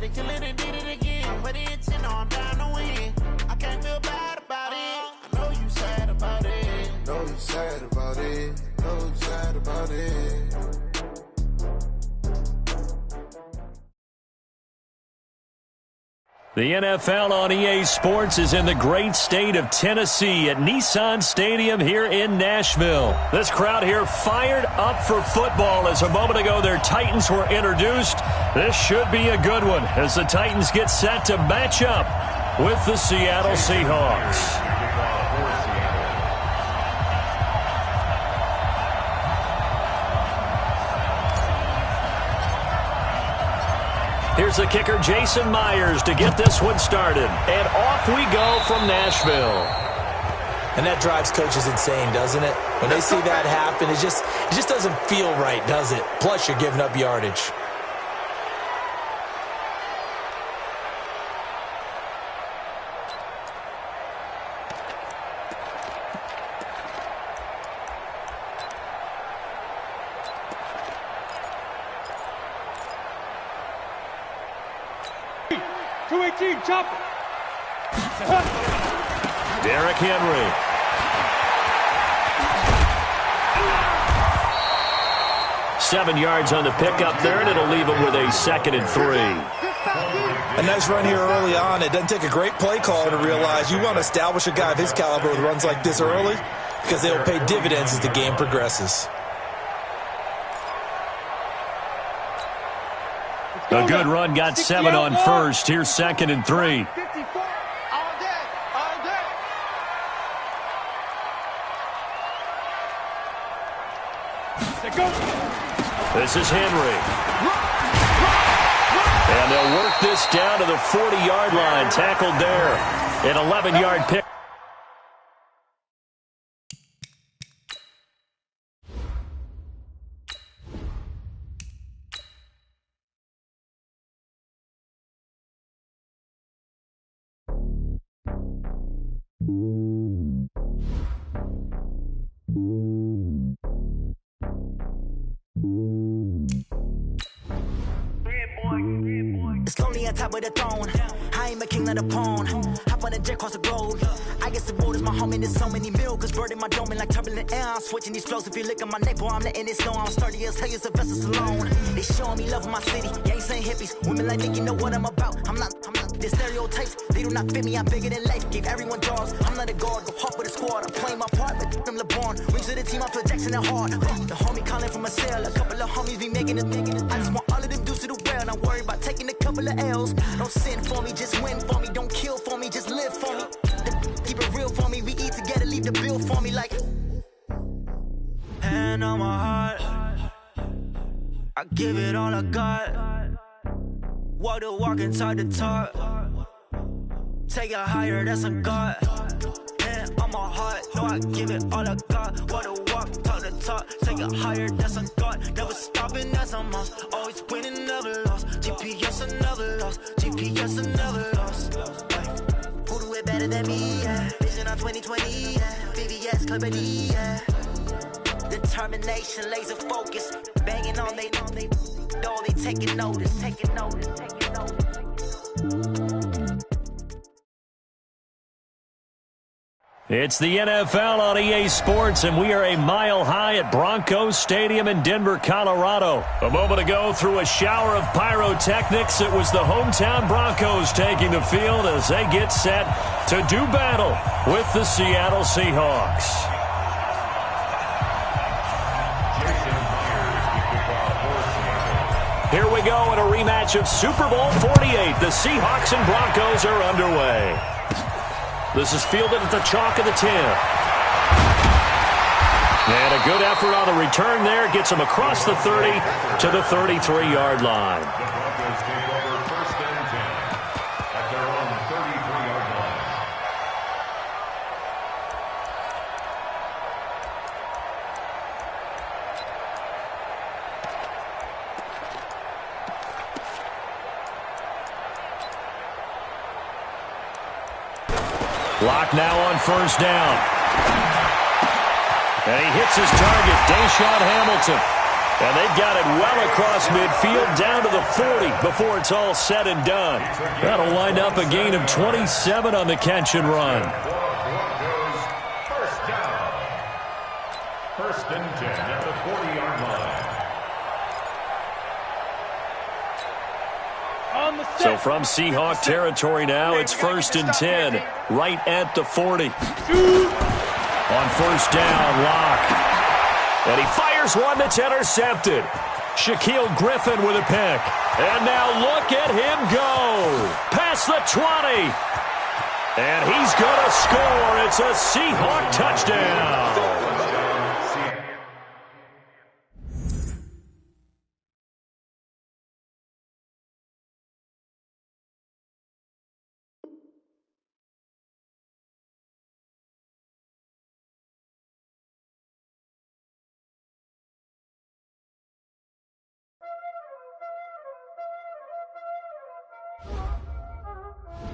said it, kill it, and did it again. But the intent, no, I'm down to win. I can't feel bad about it. I know you sad about it. Know you sad about it. Know you sad about it. The NFL on EA Sports is in the great state of Tennessee at Nissan Stadium here in Nashville. This crowd here fired up for football as a moment ago their Titans were introduced. This should be a good one as the Titans get set to match up with the Seattle Seahawks. Here's the kicker, Jason Myers, to get this one started. And off we go from Nashville. And that drives coaches insane, doesn't it? When they see that happen, it just doesn't feel right, does it? Plus, you're giving up yardage. Chopper. Derrick Henry. Seven yards on the pickup there, and it'll leave him with a 2nd and 3. A nice run here early on. It doesn't take a great play caller to realize you want to establish a guy of his caliber with runs like this early because they will pay dividends as the game progresses. A good run, got 7 on first. Here's 2nd and 3. This is Henry. And they'll work this down to the 40-yard line. Tackled there. An 11-yard pick. It's lonely on top of the throne. I ain't a king of the pawn. Hop on a jet across the globe. I guess the road is my home and there's so many milk. Bird in my dome and like turbulent air. I'm switching these flows. If you look at my neck, boy, I'm letting it snow. I'm sturdy as hell, it's a vessel alone. They showing me love in my city. Gangs ain't hippies. Women like Nick, you know what I'm about. I'm not. The stereotypes, they do not fit me. I'm bigger than life. Gave everyone jobs. I'm not a guard. Go hard with a squad. I'm playing my part, but I'm LeBron. Rings to the team, I feel Jackson and hard. The homie calling from a cell. A couple of homies be making it. I just want all of them dudes to the well. Not worry about taking a couple of L's. Don't sin for me, just win for me. Don't kill for me, just live for me. Keep it real for me. We eat together, leave the bill for me like. Hand on my heart, I give it all I got. Walk the walk and talk the talk. Take it higher, that's a God. Hand on my heart, no, I give it all I got. Walk the walk, talk the talk. Take it higher, that's a God. Never stopping, that's a must. Always winning, never lost. GPS, another loss. GPS, another loss. Who do it better than me? Yeah. Vision on 2020. Yeah. VVS, Company. Yeah. Determination, laser focus. Banging on they know they taking notice. Taking notice. Taking notice. It's the NFL on EA Sports, and we are a mile high at Broncos Stadium in Denver, Colorado. A moment ago, through a shower of pyrotechnics, it was the hometown Broncos taking the field as they get set to do battle with the Seattle Seahawks. Here we go in a rematch of Super Bowl 48. The Seahawks and Broncos are underway. This is fielded at the chalk of the 10. And a good effort on the return there. Gets him across the 30 to the 33-yard line. Lock now on first down. And he hits his target, Deshaun Hamilton. And they've got it well across midfield down to the 40 before it's all said and done. That'll wind up a gain of 27 on the catch and run. First down. First and 10 at the 40-yard line. So from Seahawk territory now, it's first and 10, right at the 40. On first down, Locke. And he fires one that's intercepted. Shaquille Griffin with a pick. And now look at him go. Past the 20. And he's going to score. It's a Seahawk touchdown.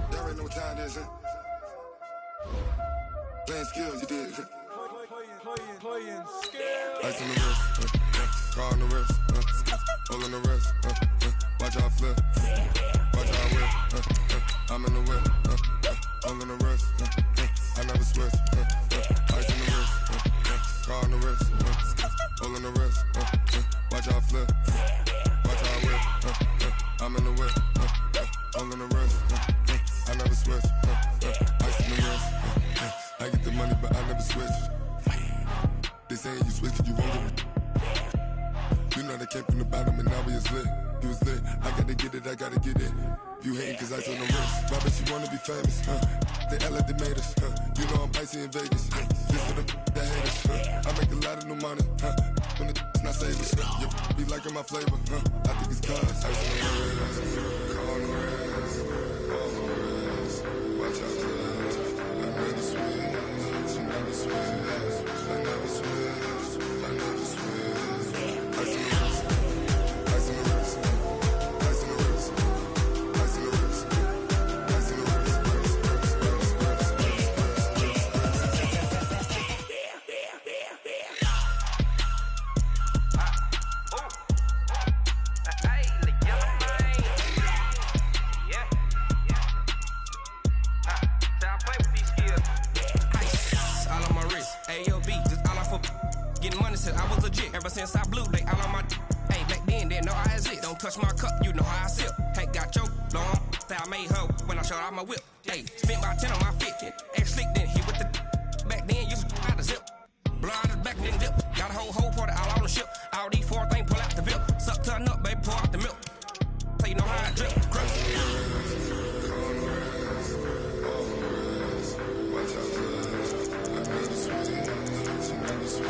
There ain't no time, there's it. Playing skills, you did. Playing skills. Ice on the wrist, car on the wrist, hole in the wrist, watch out flip, watch out whip, I'm in the whip, hole in the wrist, I never switch, ice on the wrist, car on the wrist, hole in the wrist, watch out flip, watch out whip, I'm in the whip, hole in the wrist, I never switch, ice in the wrist, I get the money but I never switch. They saying you switch cause you won't get it. You know they came from the bottom and now we is lit. You was lit, I gotta get it, I gotta get it. You hating cause I told the wrist. Robert, you wanna be famous, They act like they made us, You know I'm icy in Vegas, This for the that hate us, I make a lot of new money, When it's not savers, You be liking my flavor, I think it's cause ice on the wrist, car on the wrist, all on the wrist. Watch out, cuz I never switch, I never switch. I never switch, I never switch. Ice in the wrist, ice in the wrist, ice in the wrist, ice in the wrist, ice in the wrist, Ever since I blew, they all on my hey, back then, didn't know I exist. Don't touch my cup, you know how I sip. Hey, got your long, style made her when I showed out my whip. Hey, spent about 10 on my 50. Ex-slick, then hit with the back then, used to out the zip. Blow out the back, then dip. Got a whole party all on the ship. All these four things, pull out the VIP. Suck, turn up, baby, pour out the milk. So you know how I drip. Crush. watch out, cuz I never switch, I never switch.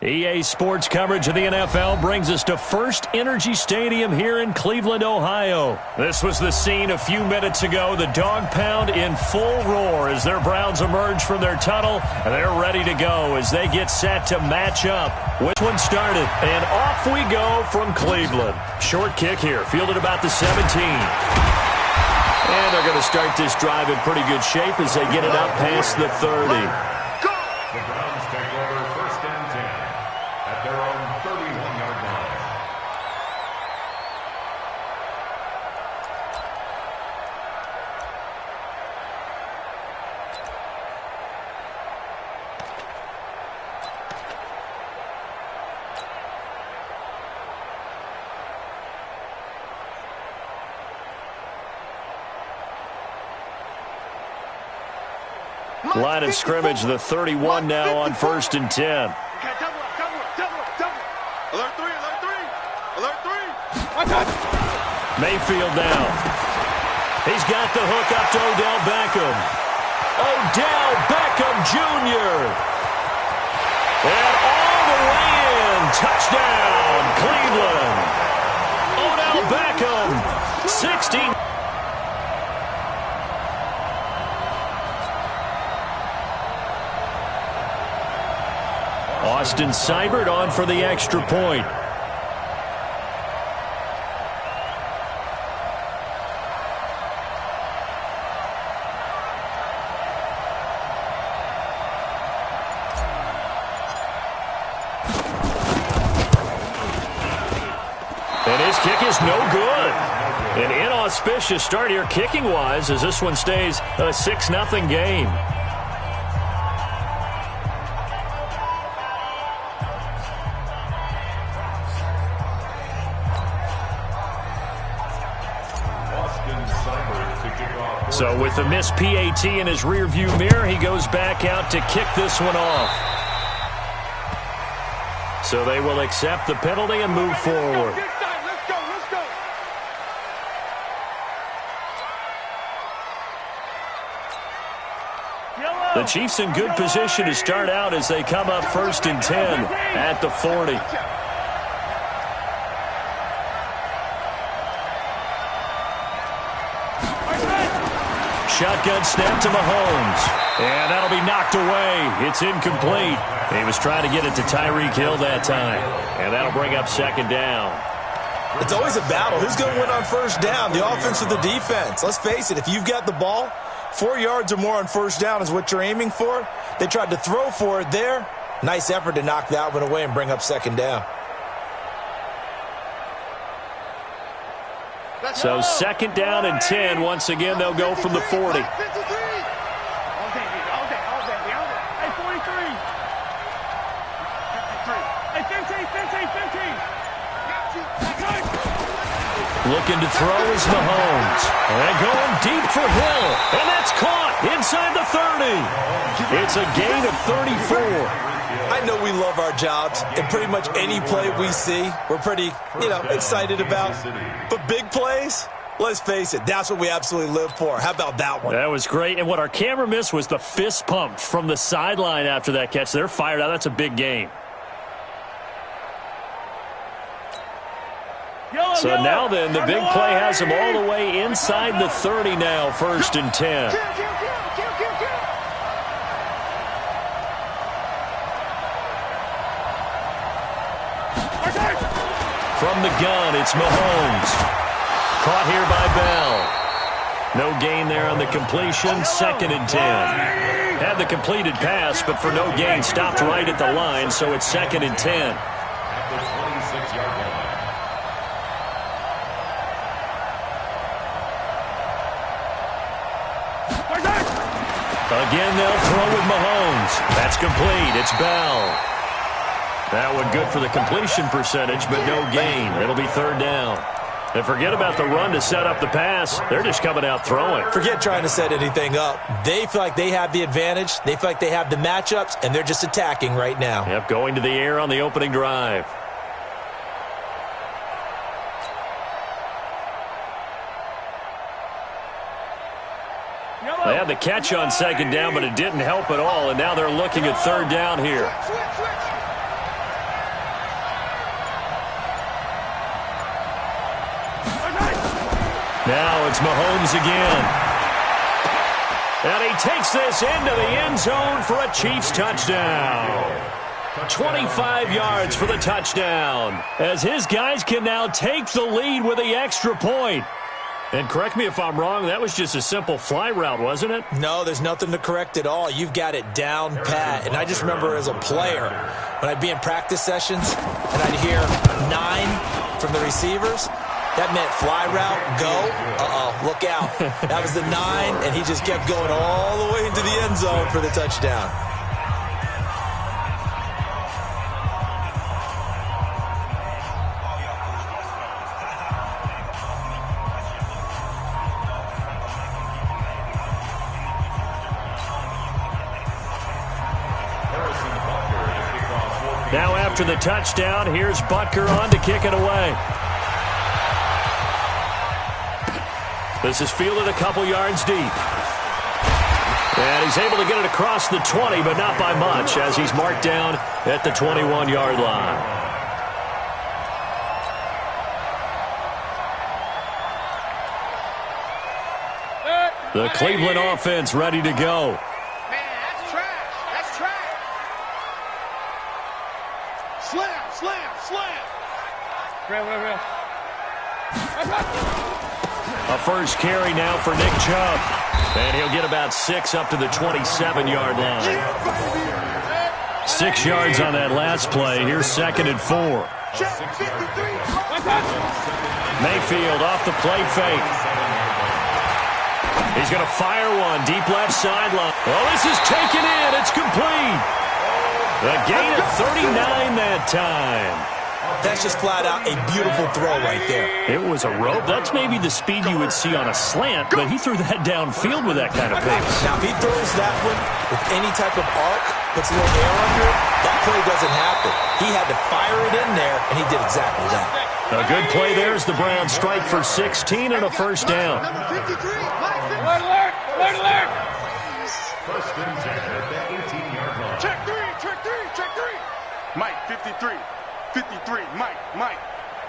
EA Sports coverage of the NFL brings us to First Energy Stadium here in Cleveland, Ohio. This was the scene a few minutes ago. The dog pound in full roar as their Browns emerge from their tunnel, and they're ready to go as they get set to match up. Which one started? And off we go from Cleveland. Short kick here, fielded about the 17. And they're going to start this drive in pretty good shape as they get it up past the 30. The Browns take over first and 10 at their own 31-yard line. Line of scrimmage, the 31 now on 1st and 10. Alert 3, alert 3, alert 3. Mayfield now. He's got the hook up to Odell Beckham. Odell Beckham Jr. And all the way in. Touchdown, Cleveland. Odell Beckham, 16. Austin Seibert on for the extra point. And his kick is no good. An inauspicious start here kicking-wise as this one stays a 6-0 game. So with the missed PAT in his rearview mirror, he goes back out to kick this one off. So they will accept the penalty and move forward. The Chiefs in good position to start out as they come up 1st and 10 at the 40. Shotgun snap to Mahomes. And that'll be knocked away. It's incomplete. He was trying to get it to Tyreek Hill that time. And that'll bring up 2nd down. It's always a battle. Who's going to win on 1st down, the offense or the defense? Let's face it, if you've got the ball, 4 yards or more on 1st down is what you're aiming for. They tried to throw for it there. Nice effort to knock that one away and bring up 2nd down. So 2nd down and 10. Once again, they'll go from the 40. Looking to throw is Mahomes. And going deep for Hill. And that's caught inside the 30. It's a gain of 34. I know we love our jobs, and pretty much any play we see, we're pretty, excited about. But big plays, let's face it, that's what we absolutely live for. How about that one? That was great. And what our camera missed was the fist pump from the sideline after that catch. They're fired out. That's a big game. So now then, the big play has them all the way inside the 30 now, 1st and 10. From the gun, it's Mahomes. Caught here by Bell. No gain there on the completion, 2nd and 10. Had the completed pass, but for no gain, stopped right at the line, so it's 2nd and 10. At the 26-yard line. Again, they'll throw with Mahomes. That's complete. It's Bell. That one good for the completion percentage, but no gain. It'll be 3rd down. And forget about the run to set up the pass. They're just coming out throwing. Forget trying to set anything up. They feel like they have the advantage. They feel like they have the matchups, and they're just attacking right now. Yep, going to the air on the opening drive. They had the catch on 2nd down, but it didn't help at all, and now they're looking at 3rd down here. Now it's Mahomes again. And he takes this into the end zone for a Chiefs touchdown. 25 yards for the touchdown, as his guys can now take the lead with the extra point. And correct me if I'm wrong, that was just a simple fly route, wasn't it? No, there's nothing to correct at all. You've got it down pat. And I just remember as a player, when I'd be in practice sessions and I'd hear 9 from the receivers, that meant fly route, go, look out. That was the 9, and he just kept going all the way into the end zone for the touchdown. after the touchdown. Here's Butker on to kick it away. This is fielded a couple yards deep. And he's able to get it across the 20, but not by much, as he's marked down at the 21-yard line. The Cleveland offense ready to go. Man, that's trash. That's trash. Slam, slam, slam. Real. A first carry now for Nick Chubb. And he'll get about 6 up to the 27-yard line. 6 yards on that last play. Here's 2nd and 4. Mayfield off the play fake. He's going to fire one deep left sideline. Oh, this is taken in. It's complete. A gain of 39 that time. That's just flat out a beautiful throw right there. It was a rope. That's maybe the speed you would see on a slant, but he threw that downfield with that kind of pace. Now, if he throws that one with any type of arc, puts a little air under it, that play doesn't happen. He had to fire it in there, and he did exactly that. A good play there as the Browns strike for 16 and a first down. Number 53. Alert. First and 10 at the 18-yard line. Check three. Mike, 53. 53, Mike.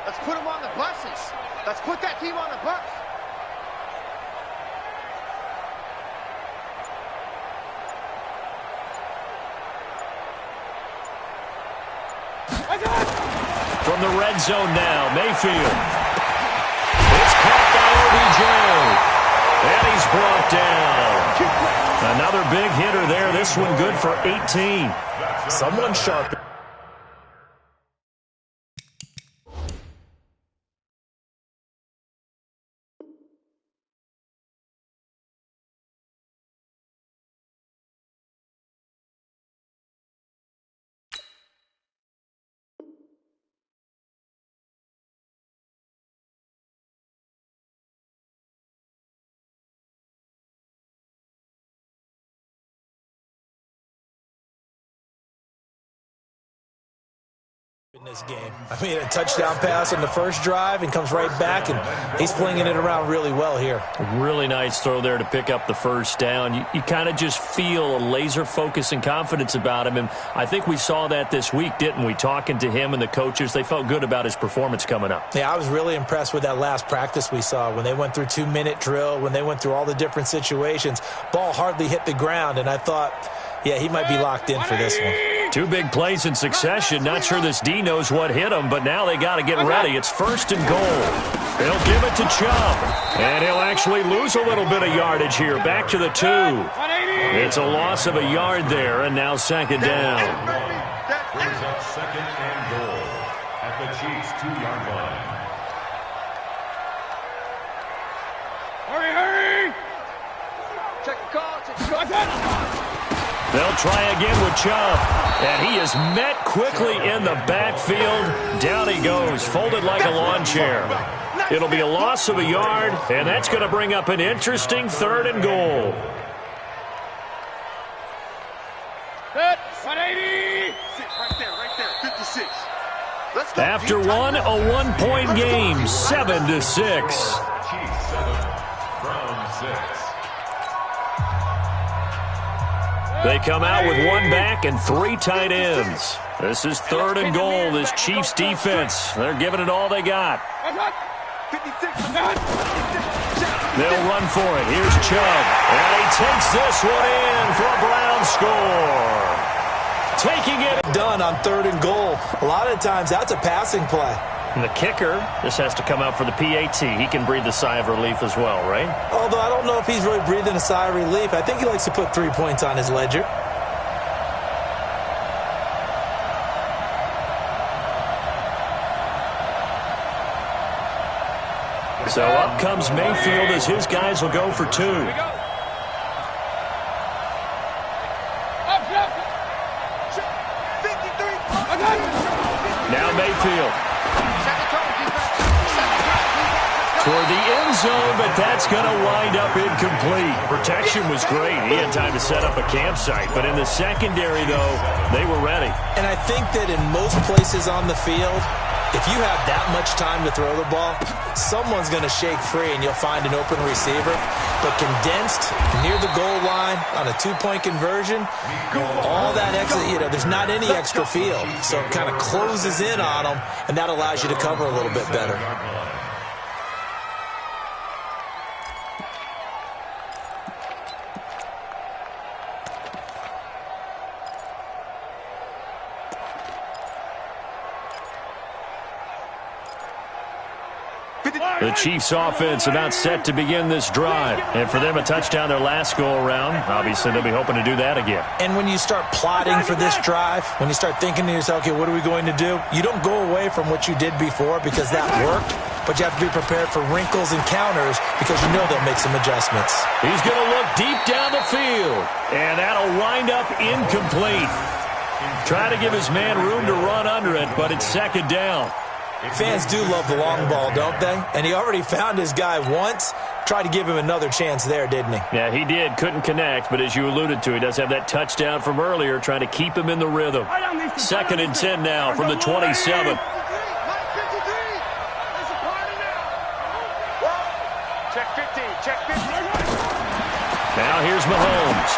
Let's put him on the buses. Let's put that team on the bus. From the red zone now, Mayfield. It's caught by OBJ. And he's brought down. Another big hitter there. This one good for 18. Someone sharp. In this game. I mean, a touchdown pass on the first drive and comes right back, and he's flinging it around really well here. Really nice throw there to pick up the first down. You kind of just feel a laser focus and confidence about him, and I think we saw that this week, didn't we? Talking to him and the coaches, they felt good about his performance coming up. Yeah, I was really impressed with that last practice we saw when they went through 2-minute drill, when they went through all the different situations. Ball hardly hit the ground, and I thought, yeah, he might be locked in for this one. 2 big plays in succession. Not sure this D knows what hit him, but now they got to get ready. It's 1st and goal. They'll give it to Chubb, and he'll actually lose a little bit of yardage here. Back to the 2. It's a loss of a yard there, and now 2nd down. Brings up 2nd and goal at the Chiefs' 2-yard line. Hurry! Check the call. They'll try again with Chubb, and he is met quickly in the backfield. Down he goes, folded like a lawn chair. It'll be a loss of a yard, and that's going to bring up an interesting 3rd and goal. 180! Right there, 56. Let's go. After one, a 1-point game, 7-6. Chiefs 7, Browns 6. They come out with 1 back and 3 tight ends. This is 3rd and goal, this Chiefs defense. They're giving it all they got. They'll run for it. Here's Chubb. And he takes this one in for a Brown score. Taking it. Done on 3rd and goal. A lot of times that's a passing play. And the kicker, this has to come out for the PAT. He can breathe a sigh of relief as well, right? Although I don't know if he's really breathing a sigh of relief. I think he likes to put 3 points on his ledger. So up comes Mayfield as his guys will go for 2. Now Mayfield. toward the end zone, but that's going to wind up incomplete. Protection was great. He had time to set up a campsite, but in the secondary, though, they were ready. And I think that in most places on the field, if you have that much time to throw the ball, someone's going to shake free and you'll find an open receiver. But condensed near the goal line on a two-point conversion, all that extra, there's not any extra field. So it kind of closes in on them, and that allows you to cover a little bit better. The Chiefs offense about set to begin this drive. And for them, a touchdown their last go-around. Obviously, they'll be hoping to do that again. And when you start plotting for this drive, when you start thinking to yourself, okay, what are we going to do? You don't go away from what you did before because that worked, but you have to be prepared for wrinkles and counters because you know they'll make some adjustments. He's going to look deep down the field, and that'll wind up incomplete. Try to give his man room to run under it, but it's second down. Fans do love the long ball, don't they? And he already found his guy once. Tried to give him another chance there, didn't he? Yeah, he did. Couldn't connect, but as you alluded to, he does have that touchdown from earlier, trying to keep him in the rhythm. Second and 10 now from the 27. Check 15, check 15. Now here's Mahomes.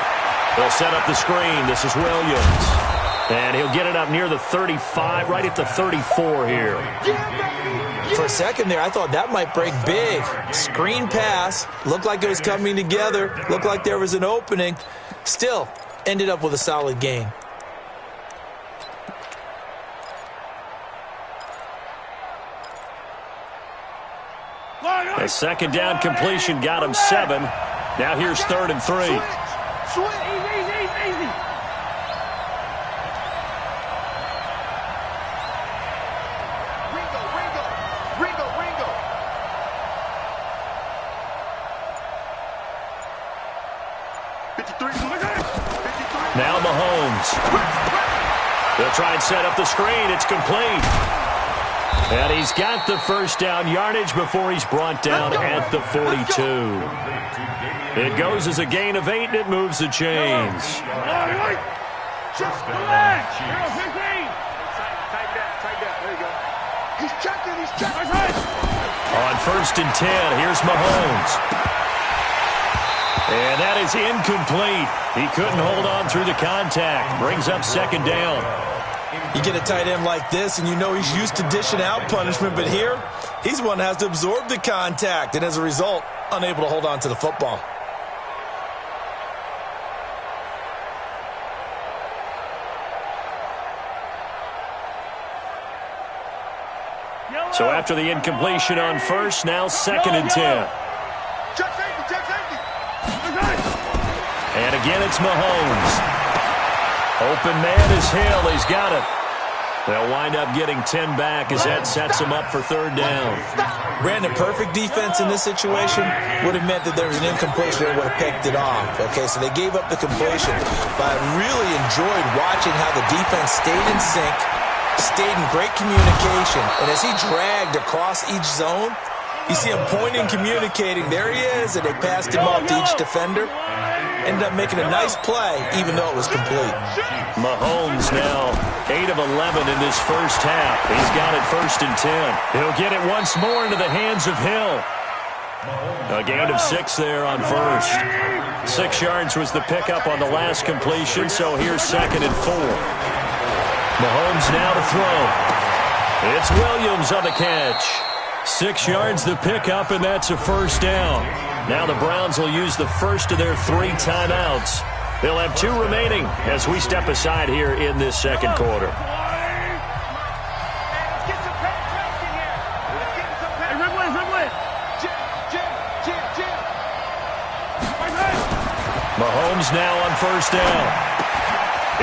They'll set up the screen. This is Williams. And he'll get it up near the 35, right at the 34 here. For a second there, I thought that might break big. Screen pass. Looked like it was coming together. Looked like there was an opening. Still, ended up with a solid gain. A second down completion got him 7. Now here's 3rd and 3. Easy. Ringo. Now Mahomes. They'll try and set up the screen. It's complete. And he's got the first down yardage before he's brought down at the 42. It goes as a gain of 8, and it moves the chains. Just relax. 15. Tight down. There you go. He's checking. On 1st and 10, here's Mahomes. And that is incomplete. He couldn't hold on through the contact. Brings up second down. You get a tight end like this, and you know he's used to dishing out punishment, but here, he's one that has to absorb the contact, and as a result, unable to hold on to the football. So after the incompletion on 1st, now 2nd and 10. Check safety. And again, it's Mahomes. Open man is Hill. He's got it. They'll wind up getting 10 back as that sets them up for 3rd down. Brandon, perfect defense in this situation would have meant that there was an incompletion that would have picked it off. Okay, so they gave up the completion. But I really enjoyed watching how the defense stayed in sync, stayed in great communication. And as he dragged across each zone, you see him pointing, communicating. There he is, and they passed him off to each defender. Ended up making a nice play, even though it was complete. Mahomes now 8 of 11 in this first half. He's got it 1st and 10. He'll get it once more into the hands of Hill. A gain of 6 there on 1st. 6 yards was the pickup on the last completion, so here's 2nd and 4. Mahomes now to throw. It's Williams on the catch. 6 yards the pickup, and that's a 1st down. Now the Browns will use the first of their 3 timeouts. They'll have 2 remaining as we step aside here in this second quarter. Mahomes now on 1st down.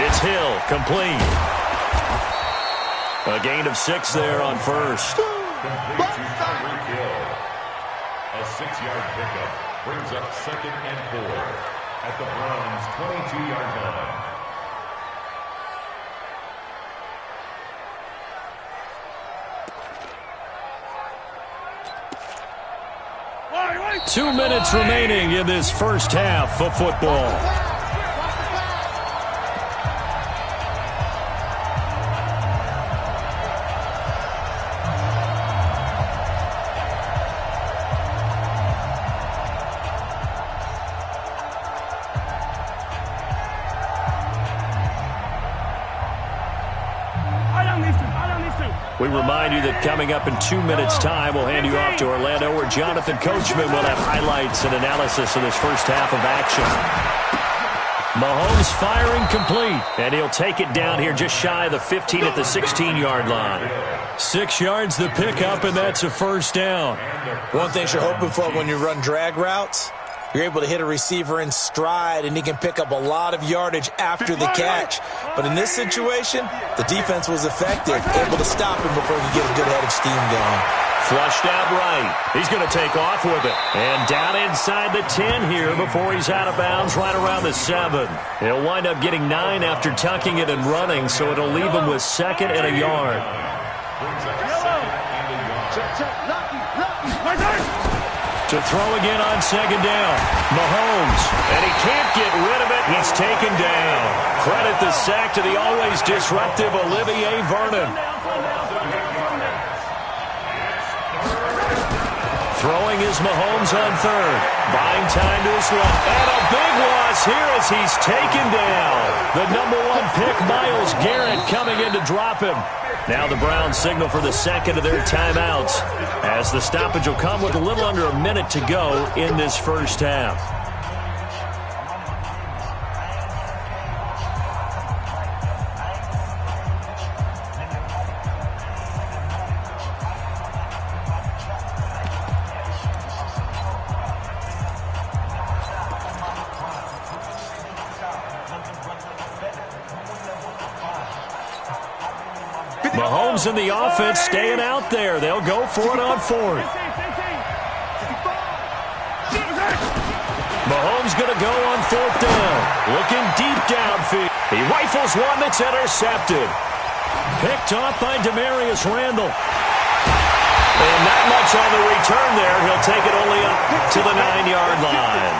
It's Hill, complete. A gain of 6 there on 1st. A 6-yard pickup brings up 2nd and 4 at the Browns' 22-yard line. 2 minutes remaining in this first half of football. We remind you that coming up in 2 minutes' time, we'll hand you off to Orlando, where Jonathan Coachman will have highlights and analysis of this first half of action. Mahomes firing complete, and he'll take it down here just shy of the 15 at the 16-yard line. 6 yards the pickup, and that's a first down. One thing you're hoping for when you run drag routes, you're able to hit a receiver in stride, and he can pick up a lot of yardage after the catch. But in this situation, the defense was effective, able to stop him before he could get a good head of steam going. Flushed out right. He's going to take off with it. And down inside the 10 here before he's out of bounds right around the 7. He'll wind up getting 9 after tucking it and running, so it'll leave him with 2nd and a yard. To throw again on 2nd down. Mahomes. And he can't get rid of it. He's taken down. Credit the sack to the always disruptive Olivier Vernon. Throwing is Mahomes on 3rd. Buying time to his left. And a big loss here as he's taken down. The number 1 pick, Myles Garrett, coming in to drop him. Now the Browns signal for the 2nd of their timeouts, as the stoppage will come with a little under a minute to go in this first half. Mahomes and the offense staying out there. They'll go for it on 4th. Mahomes going to go on 4th down. Looking deep downfield. He rifles one that's intercepted. Picked off by Demarius Randall. And not much on the return there. He'll take it only up to the 9-yard line.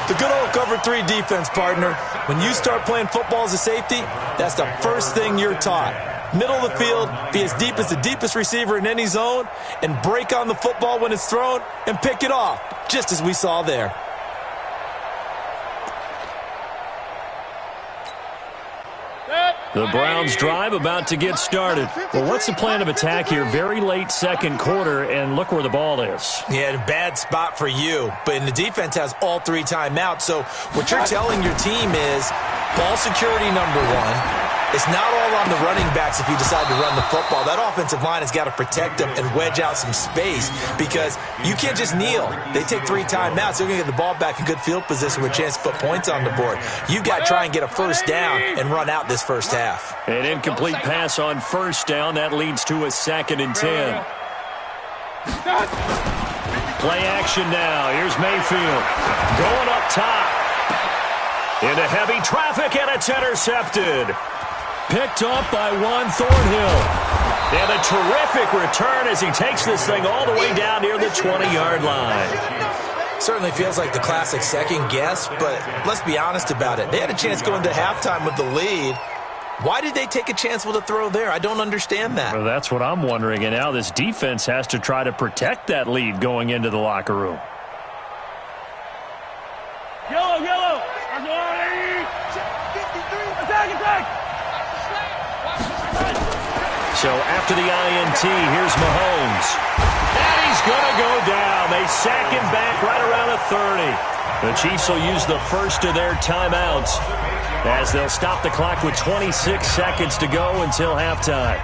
The good old cover 3 defense, partner. When you start playing football as a safety, that's the first thing you're taught. Middle of the field, be as deep as the deepest receiver in any zone, and break on the football when it's thrown and pick it off, just as we saw there. The Browns drive about to get started. Well, what's the plan of attack here? Very late 2nd quarter, and look where the ball is. Yeah, a bad spot for you. But the defense has all 3 timeouts. So what you're telling your team is ball security number 1. It's not all on the running backs if you decide to run the football. That offensive line has got to protect them and wedge out some space because you can't just kneel. They take 3 timeouts. They're going to get the ball back in good field position with a chance to put points on the board. You've got to try and get a first down and run out this first half. An incomplete pass on 1st down. That leads to a 2nd and 10. Play action now. Here's Mayfield. Going up top. Into heavy traffic, and it's intercepted. Picked up by Juan Thornhill. And a terrific return as he takes this thing all the way down near the 20-yard line. Certainly feels like the classic second guess, but let's be honest about it. They had a chance going to halftime with the lead. Why did they take a chance with a throw there? I don't understand that. Well, that's what I'm wondering. And now this defense has to try to protect that lead going into the locker room. Yellow. Attack. So after the INT, here's Mahomes. And he's going to go down. They sack him back right around the 30. The Chiefs will use the first of their timeouts as they'll stop the clock with 26 seconds to go until halftime.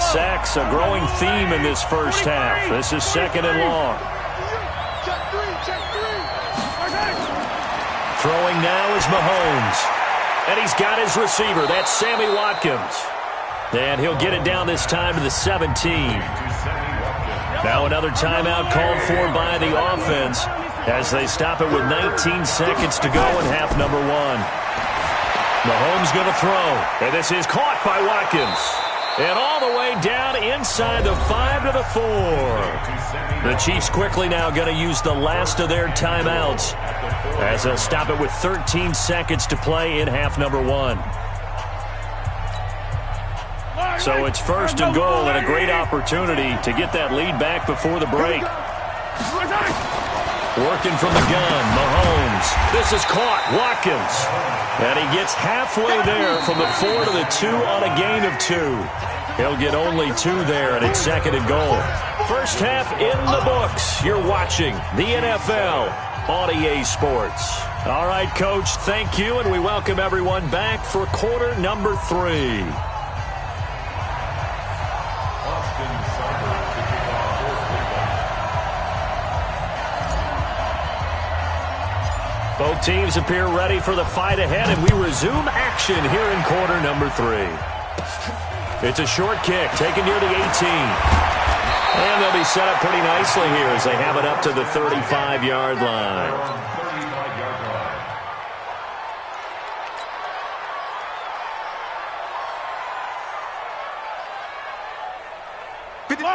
Sacks, a growing theme in this first half. This is 2nd and long. Throwing now is Mahomes. And he's got his receiver. That's Sammy Watkins. And he'll get it down this time to the 17. Now another timeout called for by the offense as they stop it with 19 seconds to go in half number 1. Mahomes going to throw, and this is caught by Watkins. And all the way down inside the 5 to the 4. The Chiefs quickly now going to use the last of their timeouts as they'll stop it with 13 seconds to play in half number 1. So it's first and goal and a great opportunity to get that lead back before the break. Working from the gun, Mahomes. This is caught, Watkins. And he gets halfway there from the 4 to the 2 on a gain of 2. He'll get only 2 there, and it's second and goal. First half in the books. You're watching the NFL on EA Sports. All right, Coach, thank you, and we welcome everyone back for quarter number 3. Both teams appear ready for the fight ahead, and we resume action here in quarter number 3. It's a short kick taken near the 18. And they'll be set up pretty nicely here as they have it up to the 35-yard line.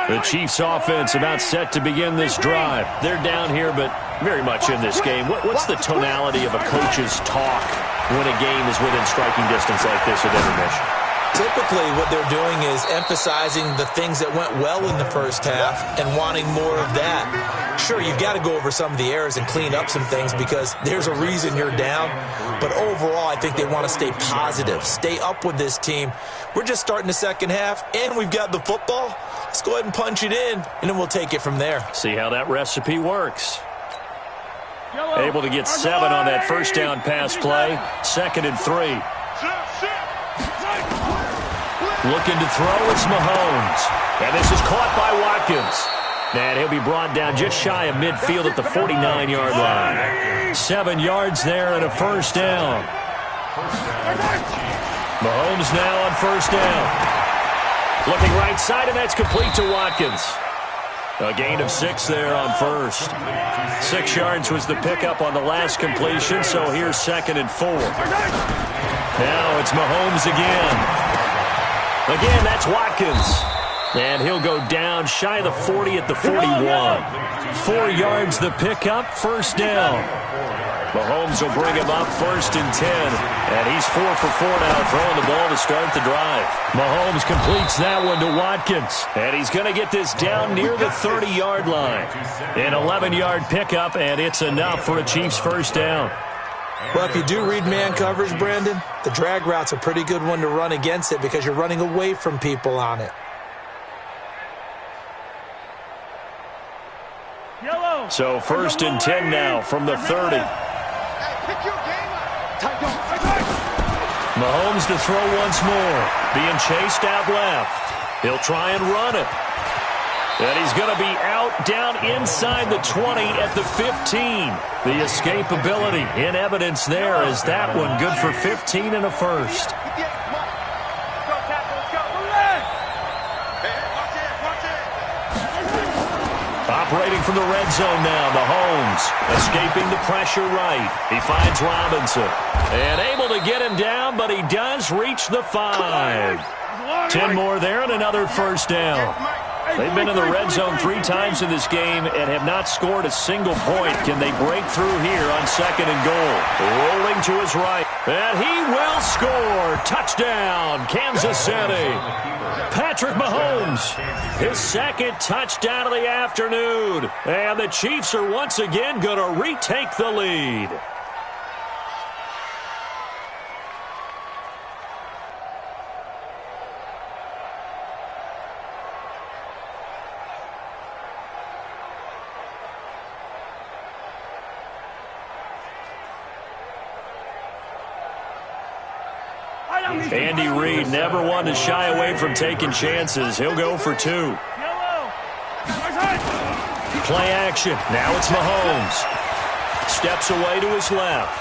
The Chiefs offense about set to begin this drive. They're down here, but very much in this game. What's the tonality of a coach's talk when a game is within striking distance like this at intermission? Typically, what they're doing is emphasizing the things that went well in the first half and wanting more of that. Sure, you've got to go over some of the errors and clean up some things because there's a reason you're down. But overall, I think they want to stay positive, stay up with this team. We're just starting the second half, and we've got the football. Let's go ahead and punch it in, and then we'll take it from there. See how that recipe works. Able to get 7 on that first down pass play. Second and 3. Looking to throw, it's Mahomes. And this is caught by Watkins. And he'll be brought down just shy of midfield at the 49-yard line. 7 yards there and a first down. Mahomes now on first down. Looking right side, and that's complete to Watkins. A gain of 6 there on first. 6 yards was the pickup on the last completion, so here's second and 4. Now it's Mahomes again. Again, that's Watkins. And he'll go down shy of the 40 at the 41. 4 yards the pickup, first down. Mahomes will bring him up first and 10. And he's 4 for 4 now, throwing the ball to start the drive. Mahomes completes that one to Watkins. And he's going to get this down near the 30-yard line. An 11-yard pickup, and it's enough for a Chiefs first down. Well, if you do read man coverage, Brandon, the drag route's a pretty good one to run against it because you're running away from people on it. So first and 10 now from the 30. Mahomes to throw once more. Being chased out left. He'll try and run it. And he's going to be out down inside the 20 at the 15. The escapability in evidence there is that one good for 15 and a first. Operating from the red zone now, Mahomes escaping the pressure right. He finds Robinson and able to get him down, but he does reach the 5. 10 more there and another first down. They've been in the red zone 3 times in this game and have not scored a single point. Can they break through here on second and goal? Rolling to his right. And he will score. Touchdown, Kansas City. Patrick Mahomes, his second touchdown of the afternoon. And the Chiefs are once again going to retake the lead. Andy Reid never one to shy away from taking chances. He'll go for 2. Play action. Now it's Mahomes. Steps away to his left.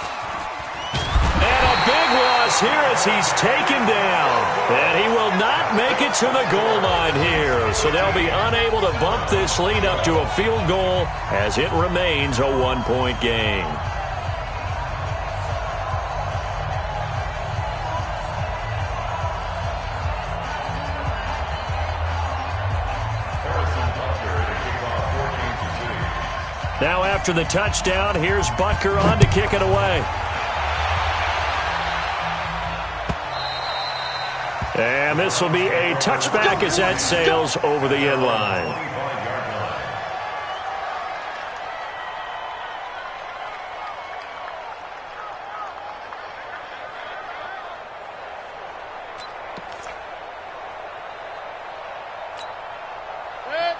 And a big loss here as he's taken down. And he will not make it to the goal line here. So they'll be unable to bump this lead up to a field goal as it remains a 1-point game. Now after the touchdown, here's Butker on to kick it away. And this will be a touchback as that sails over the end line.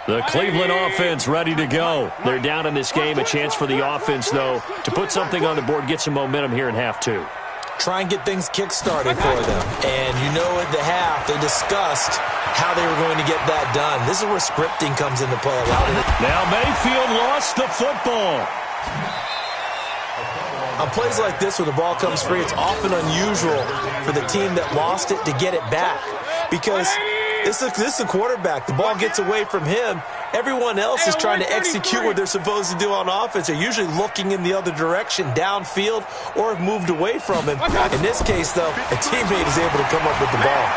The Cleveland offense ready to go. They're down in this game. A chance for the offense, though, to put something on the board, get some momentum here in half two. Try and get things kick-started for them. And you know at the half, they discussed how they were going to get that done. This is where scripting comes into play a lot of it. Now Mayfield lost the football. On plays like this where the ball comes free, it's often unusual for the team that lost it to get it back. Because this is the quarterback. The ball gets away from him. Everyone else is trying to execute what they're supposed to do on offense. They're usually looking in the other direction, downfield, or have moved away from him. In this case, though, a teammate is able to come up with the ball.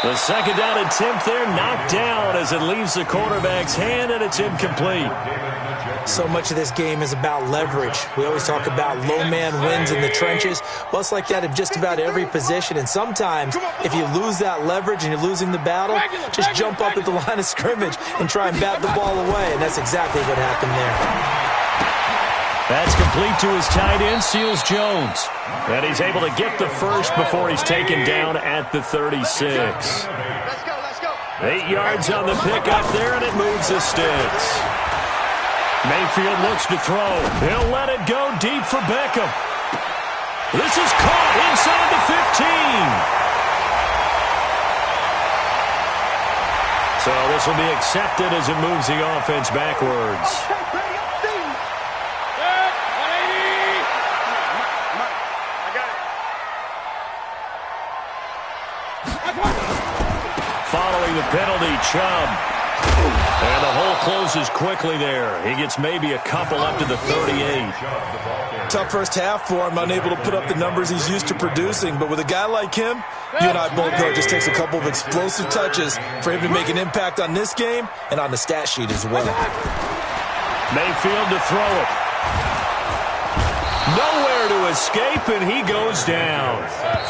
The second down attempt there knocked down as it leaves the quarterback's hand, and it's incomplete. So much of this game is about leverage. We always talk about low man wins in the trenches. Well, it's like that in just about every position. And sometimes, if you lose that leverage and you're losing the battle, just jump up at the line of scrimmage and try and bat the ball away. And that's exactly what happened there. That's complete to his tight end, Seals Jones. And he's able to get the first before he's taken down at the 36. 8 yards on the pickup there, and it moves the sticks. Mayfield looks to throw. He'll let it go deep for Beckham. This is caught inside the 15. So this will be accepted as it moves the offense backwards. Following the penalty, Chubb. And the hole closes quickly there. He gets maybe a couple up to the 38. Tough first half for him, unable to put up the numbers he's used to producing. But with a guy like him, you and I both know it just takes a couple of explosive touches for him to make an impact on this game and on the stat sheet as well. Mayfield to throw it. Nowhere to escape, and he goes down.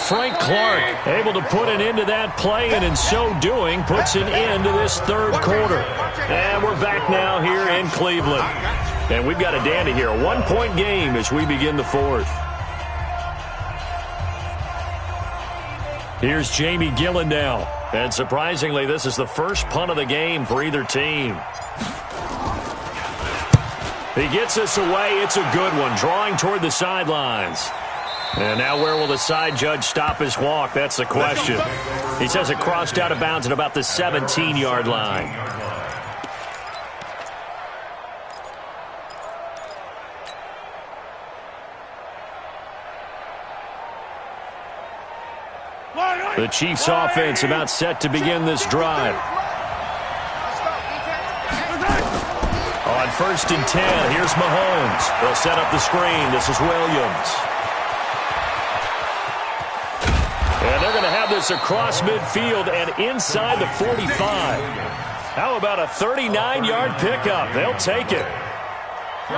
Frank Clark able to put an end to that play, and in so doing, puts an end to this third quarter. And we're back now here in Cleveland. And we've got a dandy here, a 1-point game as we begin the fourth. Here's Jamie Gillen now. And surprisingly, this is the first punt of the game for either team. He gets us away. It's a good one, drawing toward the sidelines. And now where will the side judge stop his walk? That's the question. He says it crossed out of bounds at about the 17-yard line. The Chiefs' offense about set to begin this drive. On 1st and 10, here's Mahomes. They'll set up the screen. This is Williams. And they're going to have this across midfield and inside the 45. How about a 39-yard pickup? They'll take it.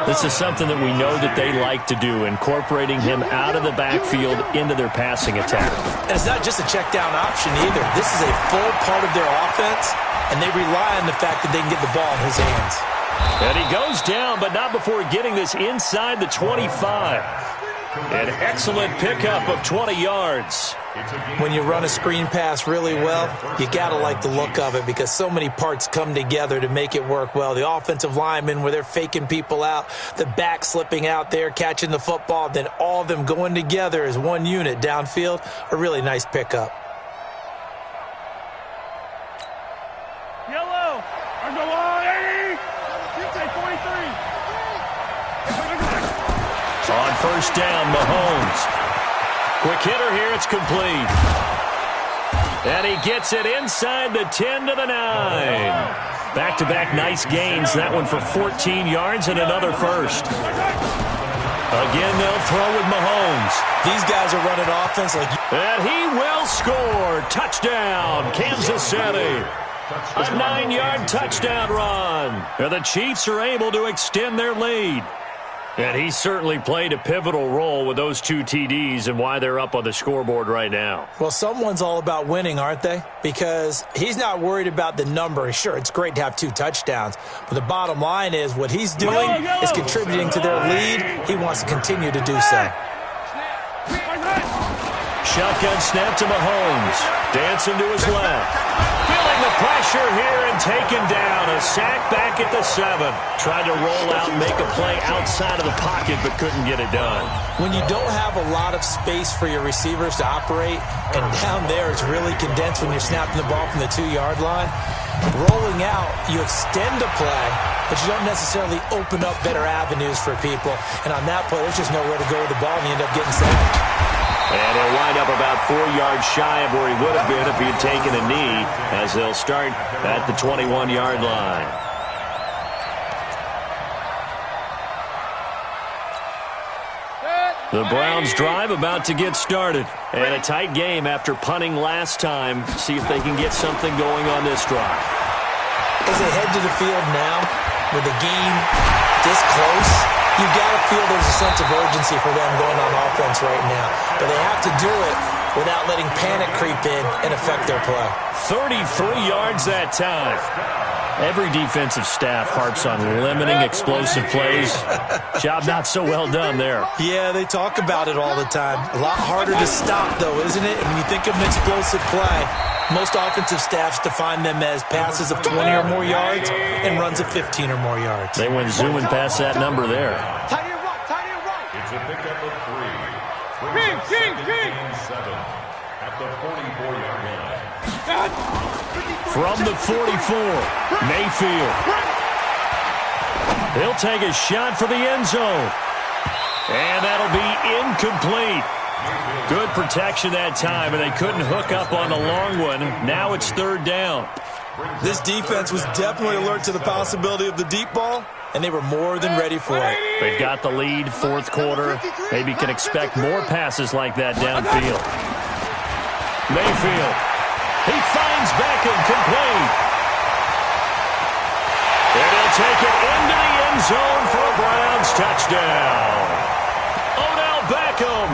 This is something that we know that they like to do, incorporating him out of the backfield into their passing attack. And it's not just a check down option either. This is a full part of their offense, and they rely on the fact that they can get the ball in his hands. And he goes down, but not before getting this inside the 25. An excellent pickup of 20 yards. When you run a screen pass really well, you got to like the look of it because so many parts come together to make it work well. The offensive linemen, where they're faking people out, the back slipping out there, catching the football, then all of them going together as one unit downfield, a really nice pickup. Yellow. There's a line, 80. You say 43. On 1st down, Mahomes. Quick hitter here, it's complete. And he gets it inside the 10 to the 9. Back-to-back nice gains. That one for 14 yards and another first. Again, they'll throw with Mahomes. These guys are running offense like... And he will score. Touchdown, Kansas City. A 9-yard touchdown run. And the Chiefs are able to extend their lead. And he certainly played a pivotal role with those 2 TDs and why they're up on the scoreboard right now. Well, someone's all about winning, aren't they? Because he's not worried about the number. Sure, it's great to have 2 touchdowns. But the bottom line is what he's doing is contributing to their lead. He wants to continue to do so. Shotgun snap to Mahomes. Dancing to his left. Feeling the pressure here and taken down. A sack back at the 7. Tried to roll out and make a play outside of the pocket, but couldn't get it done. When you don't have a lot of space for your receivers to operate, and down there it's really condensed when you're snapping the ball from the 2-yard line, rolling out, you extend a play, but you don't necessarily open up better avenues for people. And on that play, there's just nowhere to go with the ball, and you end up getting sacked. And he'll wind up about 4 yards shy of where he would have been if he had taken a knee, as they'll start at the 21-yard line. The Browns drive about to get started. And a tight game after punting last time. See if they can get something going on this drive. As they head to the field now, with the game this close, you've got to feel there's a sense of urgency for them going on offense right now. But they have to do it without letting panic creep in and affect their play. 33 yards that time. Every defensive staff harps on limiting explosive plays. Job not so well done there. Yeah, they talk about it all the time. A lot harder to stop, though, isn't it? And when you think of an explosive play, most offensive staffs define them as passes of 20 or more yards and runs of 15 or more yards. They went zooming past that number there. Tight end right, tight end right. It's a pickup of 3. King. 7 at the 44-yard line. From the 44, Mayfield. He'll take a shot for the end zone. And that'll be incomplete. Good protection that time, and they couldn't hook up on the long one. Now it's 3rd down. This defense was definitely alert to the possibility of the deep ball, and they were more than ready for it. They've got the lead, 4th quarter. Maybe can expect more passes like that downfield. Mayfield. He finds Beckham complete. And he'll take it into the end zone for a Browns touchdown. Odell Beckham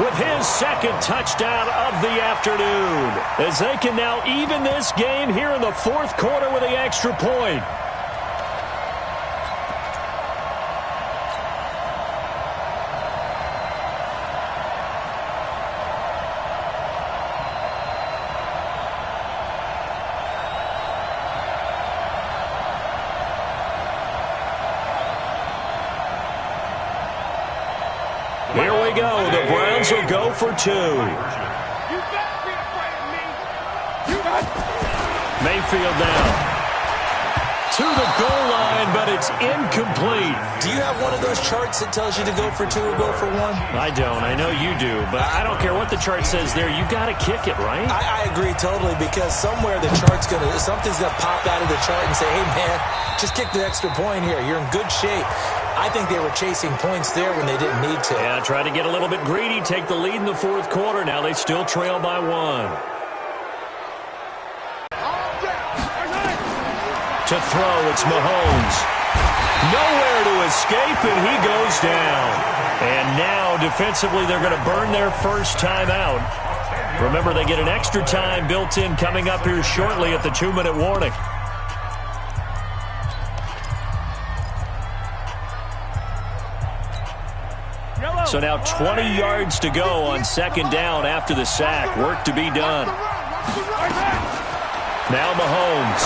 with his 2nd touchdown of the afternoon, as they can now even this game here in the 4th quarter with the extra point. Here we go. The Browns will go for 2. Mayfield now to the goal line, but it's incomplete. Do you have one of those charts that tells you to go for 2 or go for 1? I don't. I know you do, but I don't care what the chart says there. You got to kick it, right? I agree totally, because somewhere something's gonna pop out of the chart and say, hey man, just kick the extra point here. You're in good shape. I think they were chasing points there when they didn't need to. Yeah, try to get a little bit greedy, take the lead in the 4th quarter. Now they still trail by 1. To throw, it's Mahomes. Nowhere to escape, and he goes down. And now, defensively, they're going to burn their first timeout. Remember, they get an extra time built in coming up here shortly at the 2-minute warning. So now 20 yards to go on 2nd down after the sack. Work to be done. Now Mahomes.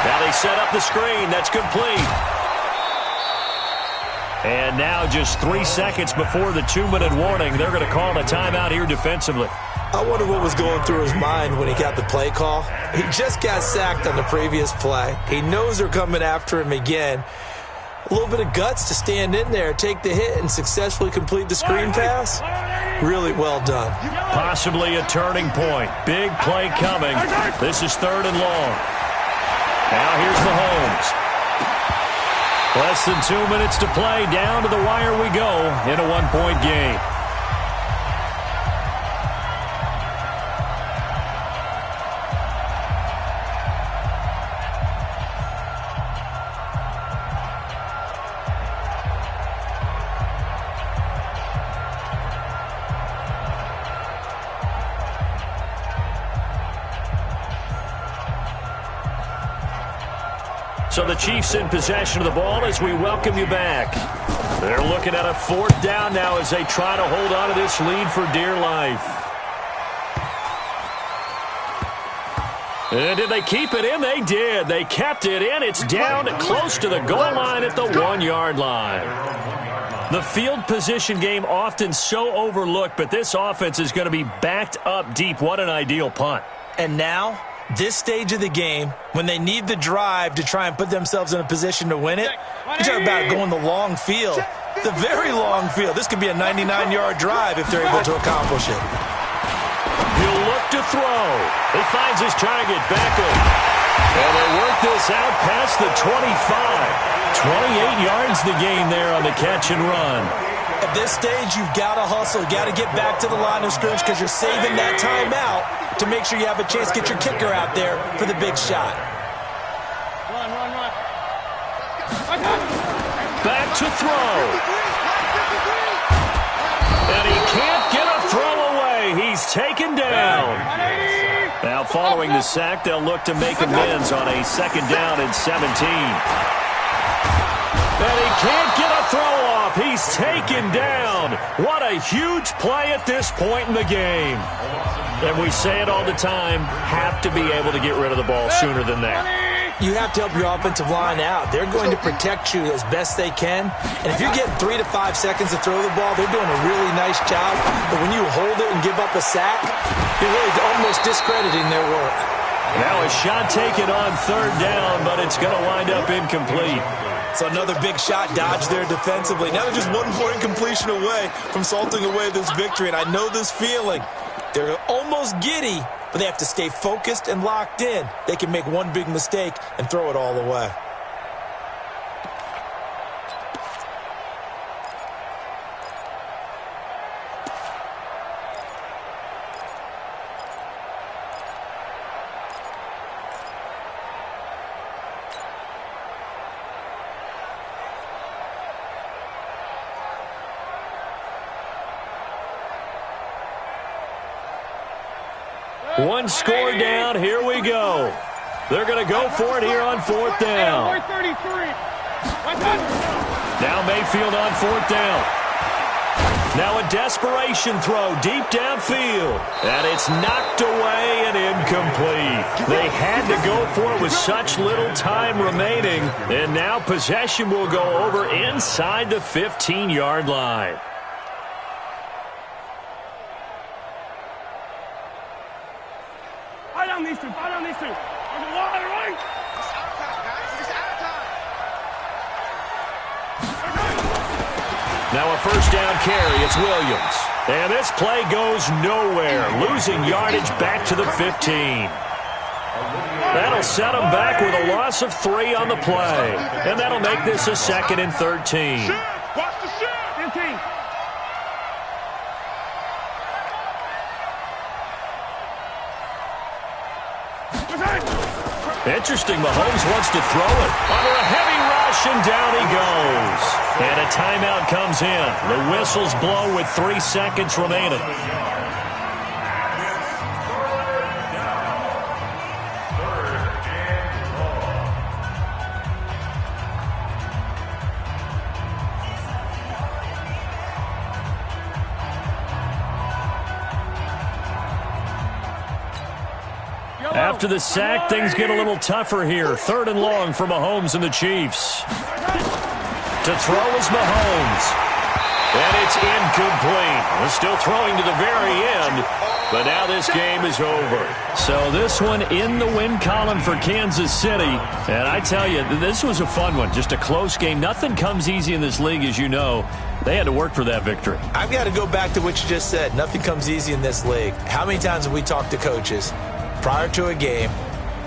Now they set up the screen. That's complete. And now just 3 seconds before the 2-minute warning, they're going to call a timeout here defensively. I wonder what was going through his mind when he got the play call. He just got sacked on the previous play. He knows they're coming after him again. A little bit of guts to stand in there, take the hit, and successfully complete the screen pass. Really well done. Possibly a turning point. Big play coming. This is 3rd and long. Now here's Mahomes. Less than 2 minutes to play. Down to the wire we go in a 1-point game. So the Chiefs in possession of the ball as we welcome you back. They're looking at a 4th down now as they try to hold on to this lead for dear life. And did they keep it in? They did. They kept it in. It's down close to the goal line at the 1-yard line. The field position game often so overlooked, but this offense is going to be backed up deep. What an ideal punt. And now, this stage of the game, when they need the drive to try and put themselves in a position to win it, you talk about going the long field, the very long field. This could be a 99-yard drive if they're able to accomplish it. He'll look to throw. He finds his target back up. And they work this out past the 25. 28 yards the gain there on the catch and run. At this stage, you've got to hustle. You've got to get back to the line of scrimmage because you're saving that timeout to make sure you have a chance to get your kicker out there for the big shot. Run. Back to throw. And he can't get a throw away. He's taken down. Now following the sack, they'll look to make amends on a 2nd down and 17. And he can't get a throw off. He's taken down. What a huge play at this point in the game. And we say it all the time, have to be able to get rid of the ball sooner than that. You have to help your offensive line out. They're going to protect you as best they can. And if you're getting 3 to 5 seconds to throw the ball, they're doing a really nice job. But when you hold it and give up a sack, you're really almost discrediting their work. Now a shot taken on 3rd down, but it's going to wind up incomplete. So another big shot dodged there defensively. Now they're just 1 more incompletion away from salting away this victory. And I know this feeling. They're almost giddy, but they have to stay focused and locked in. They can make one big mistake and throw it all away. One score down. Here we go. They're going to go for it here on 4th down. Now Mayfield on 4th down. Now a desperation throw deep downfield. And it's knocked away and incomplete. They had to go for it with such little time remaining. And now possession will go over inside the 15-yard line. These two. Right. It's out of time, guys. It's out of time. Now a 1st down carry. It's Williams. And this play goes nowhere. Losing yardage back to the 15. That'll set them back with a loss of 3 on the play. And that'll make this a 2nd and 13. Watch the shot. 15. Interesting, Mahomes wants to throw it. Under a heavy rush, and down he goes. And a timeout comes in. The whistles blow with 3 seconds remaining. After the sack, things get a little tougher here. 3rd and long for Mahomes and the Chiefs. To throw is Mahomes. And it's incomplete. We're still throwing to the very end, but now this game is over. So this one in the win column for Kansas City. And I tell you, this was a fun one. Just a close game. Nothing comes easy in this league, as you know. They had to work for that victory. I've got to go back to what you just said. Nothing comes easy in this league. How many times have we talked to coaches prior to a game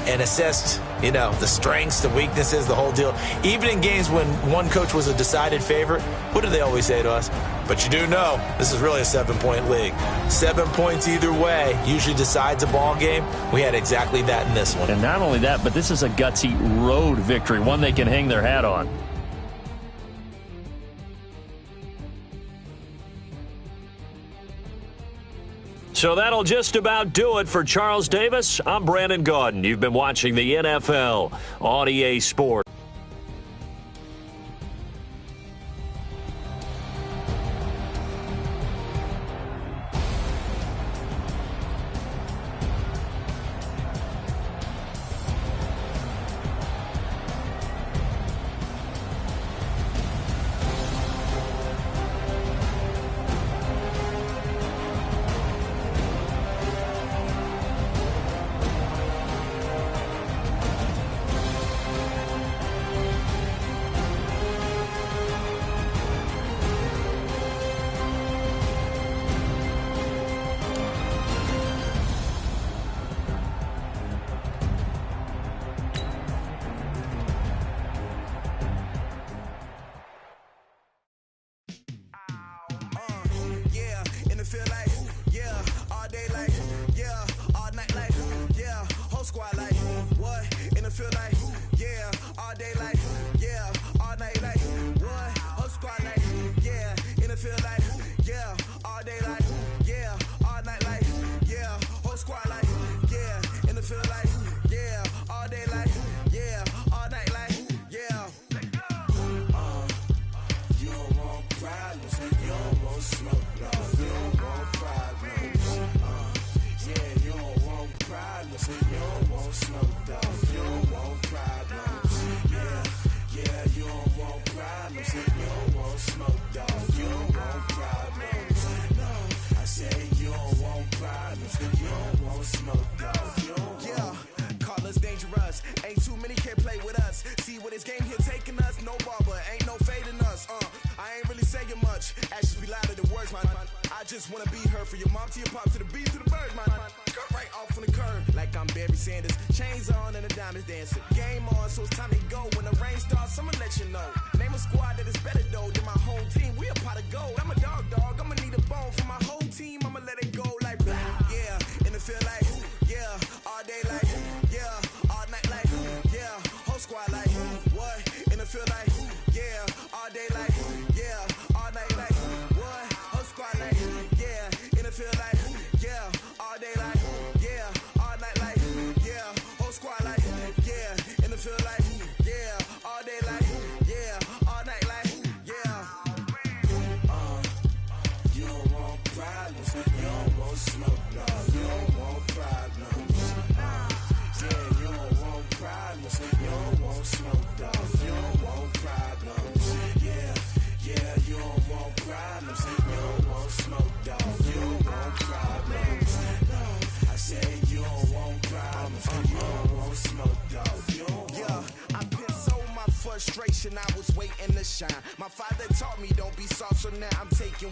and assessed, the strengths, the weaknesses, the whole deal? Even in games when one coach was a decided favorite, what do they always say to us? But you do know this is really a 7-point league. 7 points either way usually decides a ball game. We had exactly that in this one. And not only that, but this is a gutsy road victory, one they can hang their hat on. So that'll just about do it for Charles Davis. I'm Brandon Gaudin. You've been watching the NFL on EA Sports. I was waiting to shine. My father taught me don't be soft, so now I'm taking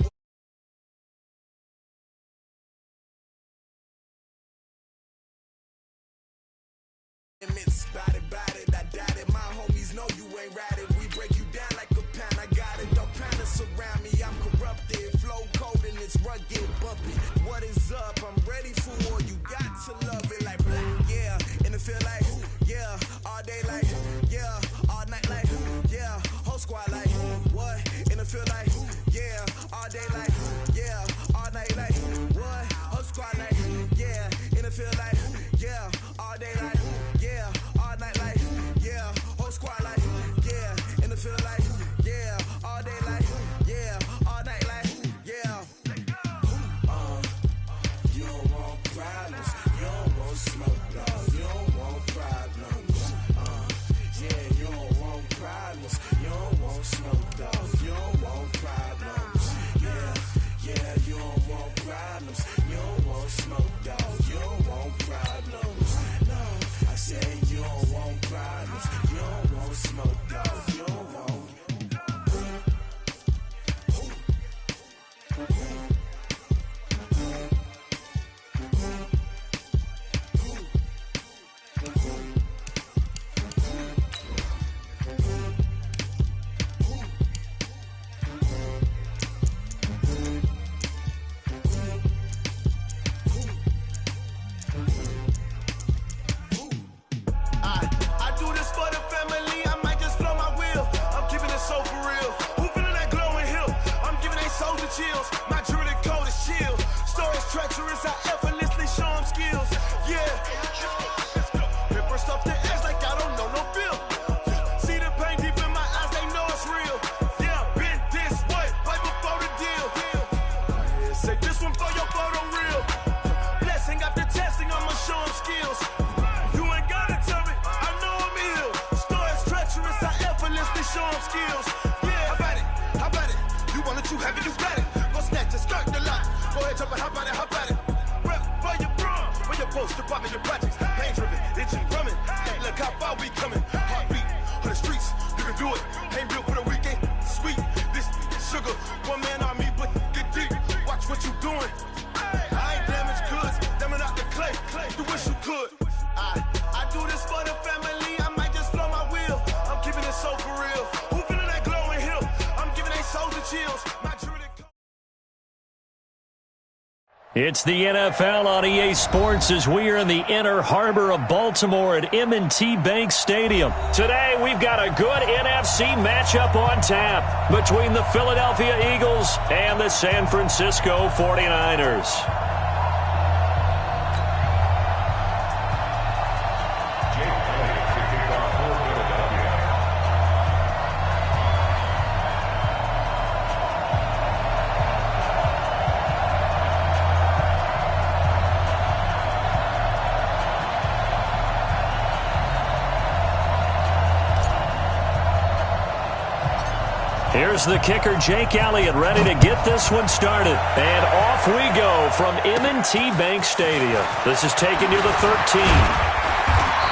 limits. Bout it, I doubt it. My homies know you ain't ratted. We break you down like a pound. I got it. Don't panic around me. I'm corrupted. Flow cold and it's rugged, bumpy. What is up? I'm ready for war. You got to love it like yeah. And it feel like yeah. All day like yeah. All night like yeah. Whole squad like what? And it feel like yeah. All day like yeah. All night like what? Whole squad like yeah. And it feel like yeah. All day like yeah. All night like yeah. Whole squad like yeah. And it feel like yeah. All day like yeah. All night like yeah. You don't want problems. You don't want wish you could. I do this for the family. I might just blow my wheel. I'm keeping it so for real. Who feeling that glowing hill? I'm giving they souls the chills. My jury. It's the NFL on EA Sports as we are in the inner harbor of Baltimore at M&T Bank Stadium. Today, we've got a good NFC matchup on tap between the Philadelphia Eagles and the San Francisco 49ers. Here's the kicker, Jake Elliott, ready to get this one started. And off we go from M&T Bank Stadium. This is taken to the 13.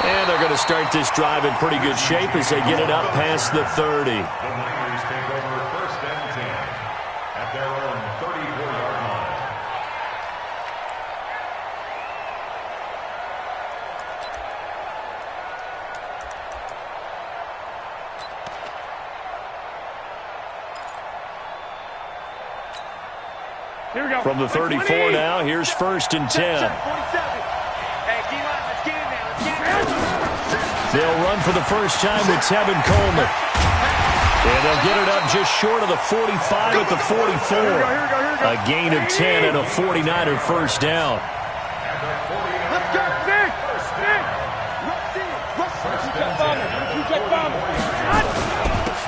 And they're going to start this drive in pretty good shape as they get it up past the 30. The Niners take over 1st and 10 at their own 34-yard line. Here we go. From the 34 now, here's 1st and 10. Hey, D-line, let's get in there. Let's get in. They'll run for the first time with Tevin Coleman. And they'll get it up just short of the 45 at the 44. A gain of 10 and a 49er first down. Let's go, Nick.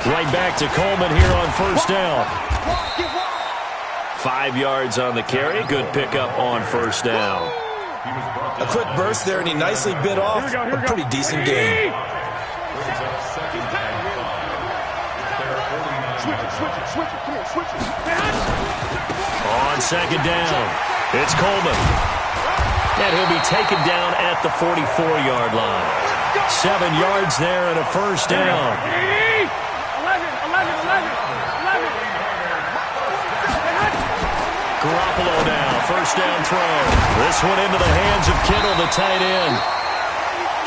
Right back to Coleman here on first down. 5 yards on the carry. Good pickup on first down. A quick burst there, and he nicely bit off a pretty decent gain. On second down, it's Coleman. And he'll be taken down at the 44-yard line. 7 yards there and a first down. 11. Garoppolo now, first down throw. This one into the hands of Kittle, the tight end.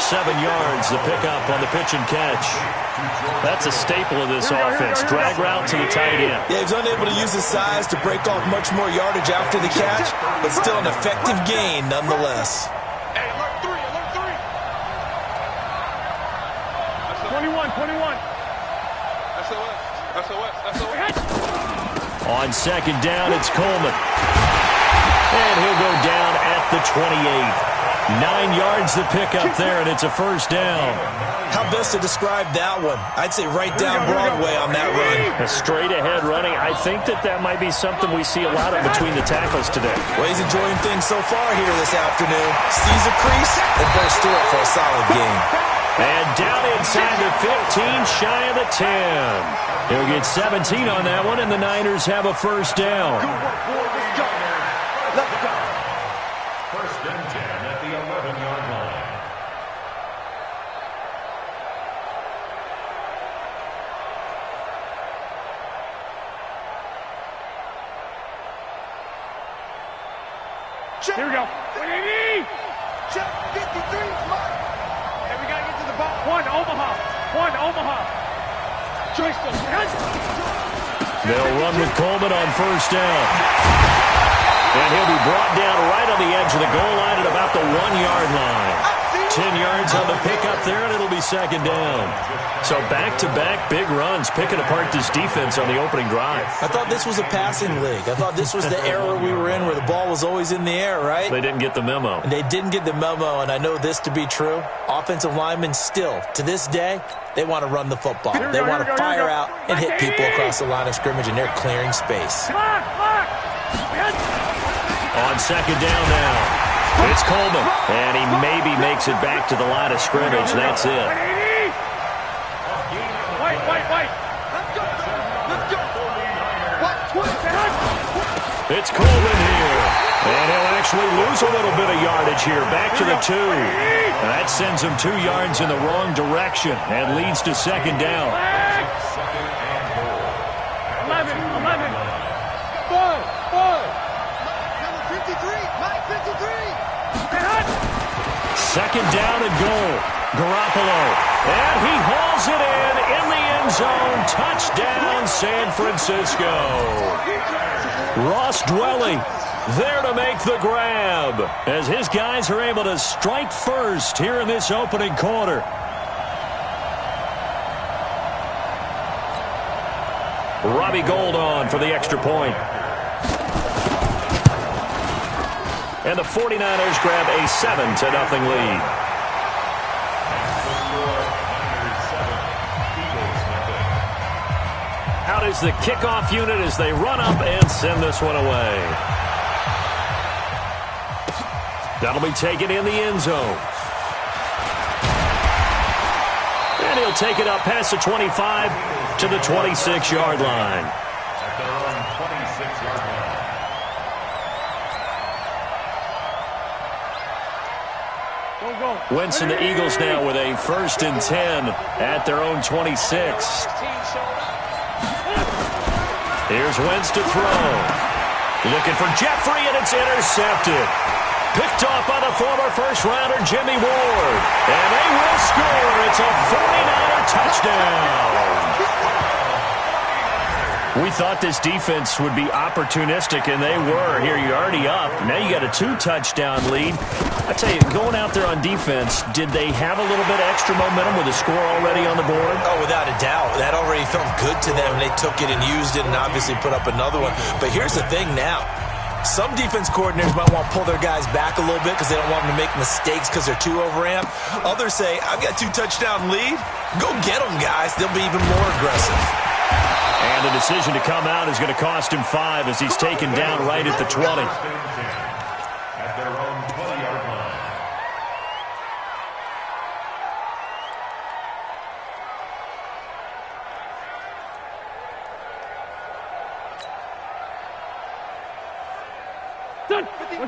7 yards, the pickup on the pitch and catch. That's a staple of this offense. Drag route to the tight end. Yeah, he's unable to use his size to break off much more yardage after the catch, but still an effective gain nonetheless. Hey, alert 3. 21. SOS. On second down, it's Coleman. And he'll go down at the 28. 9 yards the pickup there, and it's a first down. How best to describe that one? I'd say right down Broadway on that run. A straight-ahead running. I think that might be something we see a lot of between the tackles today. Well, he's enjoying things so far here this afternoon. Sees a crease and bursts through it for a solid gain. And down inside the 15, shy of the 10. He'll get 17 on that one, and the Niners have a first down. Let's go. 1st and 10 at the 11-yard line. Here we go. Check 53. Hey, we got to get to the ball. One, Omaha. They'll run with Coleman on first down. And he'll be brought down right on the edge of the goal line at about the 1-yard line. 10 yards on the pickup there, and it'll be second down. So back-to-back big runs, picking apart this defense on the opening drive. I thought this was a passing league. I thought this was the era we were in where the ball was always in the air, right? They didn't get the memo. And they didn't get the memo, and I know this to be true. Offensive linemen still, to this day, they want to run the football. They want to fire out and hit people across the line of scrimmage, and they're clearing space. On second down now, it's Coleman. And he maybe makes it back to the line of scrimmage. That's it. Wait. It's Coleman here. And he'll actually lose a little bit of yardage here. Back to the 2. And that sends him 2 yards in the wrong direction and leads to second down. 11. 53. Mike 53. Second down and goal. Garoppolo. And he hauls it in the end zone. Touchdown, San Francisco. Ross Dwelly there to make the grab as his guys are able to strike first here in this opening quarter. Robbie Gould on for the extra point. And the 49ers grab a 7-0 lead. Out is the kickoff unit as they run up and send this one away. That'll be taken in the end zone. And he'll take it up past the 25 to the 26-yard line. At their own 26-yard line. Wentz and the Eagles now with a 1st and 10 at their own 26. Here's Wentz to throw. Looking for Jeffrey, and it's intercepted. Picked off by the former first-rounder Jimmy Ward. And they will score. It's a 49er touchdown. We thought this defense would be opportunistic, and they were. Here, you're already up. Now you got a 2-touchdown lead. I tell you, going out there on defense, did they have a little bit extra momentum with a score already on the board? Oh, without a doubt. That already felt good to them. They took it and used it and obviously put up another one. But here's the thing now. Some defense coordinators might want to pull their guys back a little bit because they don't want them to make mistakes because they're too overamped. Others say, I've got 2-touchdown lead. Go get them, guys. They'll be even more aggressive. And the decision to come out is going to cost him 5 as he's taken down right at the 20. At their own 20-yard line.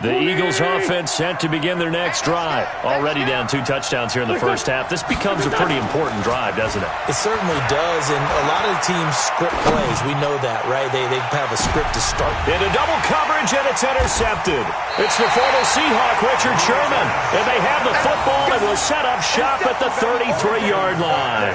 The Eagles offense set to begin their next drive. Already down 2 touchdowns here in the first half. This becomes a pretty important drive, doesn't it? It certainly does, and a lot of the teams script plays. We know that, right? They have a script to start. Into double coverage, and it's intercepted. It's the former Seahawk, Richard Sherman. And they have the football and will set up shop at the 33-yard line.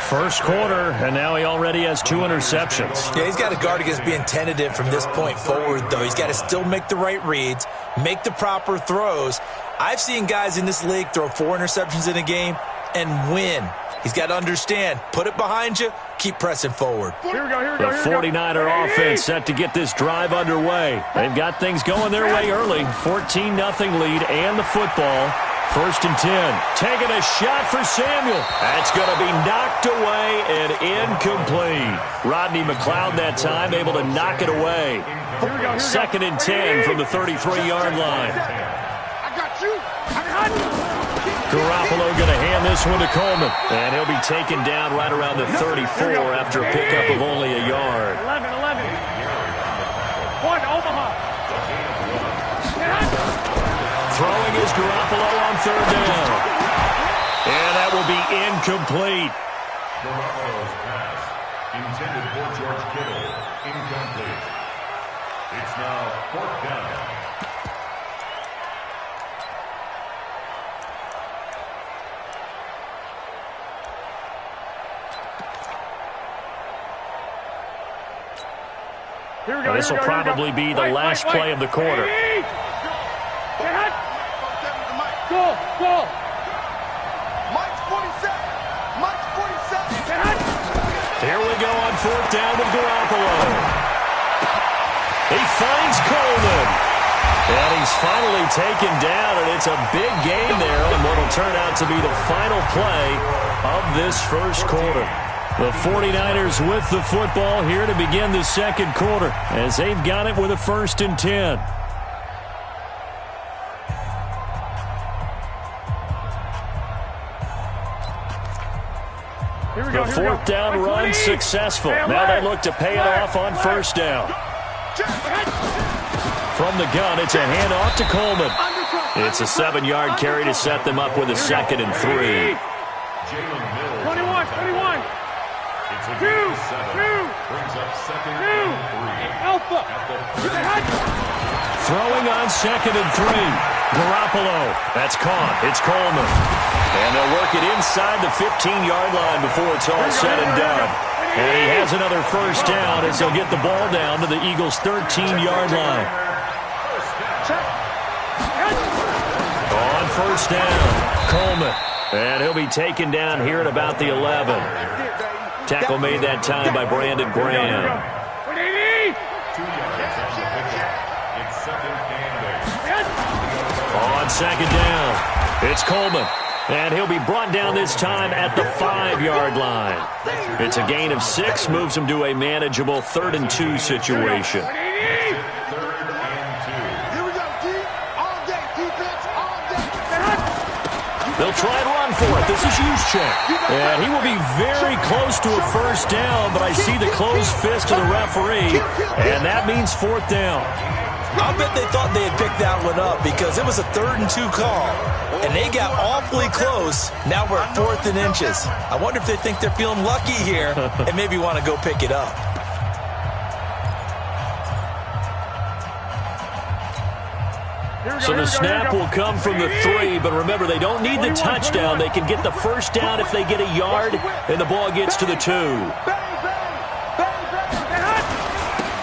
First quarter, and now he already has 2 interceptions. Yeah, he's got to guard against being tentative from this point forward, though. He's got to still make the right reads, make the proper throws. I've seen guys in this league throw 4 interceptions in a game and win. He's got to understand, put it behind you, keep pressing forward. The 49er offense set to get this drive underway. They've got things going their way early. 14-0 lead and the football. 1st and 10. Taking a shot for Samuel. That's going to be knocked away and incomplete. Rodney McLeod that time able to knock it away. 2nd and 10 from the 33-yard line. Garoppolo going to hand this one to Coleman. And he'll be taken down right around the 34 after a pickup of only a yard. 11. 1, Omaha. Throwing is Garoppolo on 3rd down. And that will be incomplete. Garoppolo's pass, intended for George Kittle, incomplete. It's now 4th down. This will probably be the last play of the quarter. Go! Mike's 47. Mike's 47. Here we go on 4th down with Garoppolo. He finds Coleman. And he's finally taken down, and it's a big gain there on what will turn out to be the final play of this first quarter. The 49ers with the football here to begin the second quarter as they've got it with a 1st and 10. The 4th down run successful. Now they look to pay it off on 1st down. From the gun, it's a handoff to Coleman. It's a 7-yard carry to set them up with a 2nd and 3. 21. It's a 2. Brings up 2nd and 3. Alpha. Throwing on 2nd and 3. Garoppolo. That's caught. It's Coleman. And they'll work it inside the 15-yard line before it's all said and done. And he has another first down as they'll get the ball down to the Eagles' 13-yard line. On first down, Coleman. And he'll be taken down here at about the 11. Tackle made that time by Brandon Graham. 2 yards on the pickup. It's second and 8. On second down, it's Coleman. And he'll be brought down this time at the 5-yard line. It's a gain of 6, moves him to a manageable 3rd and 2 situation. 3rd and 2. Here we go, D. All day, defense, all day. They'll try and run for it. This is Juszczyk. And he will be very close to a first down, but I see the closed fist of the referee, and that means 4th down. I'll bet they thought they had picked that one up because it was a 3rd and 2 call, and they got awfully close. Now we're at 4th and inches. I wonder if they think they're feeling lucky here and maybe want to go pick it up. So the snap will come from the 3, but remember, they don't need the touchdown. They can get the first down if they get a yard, and the ball gets to the 2.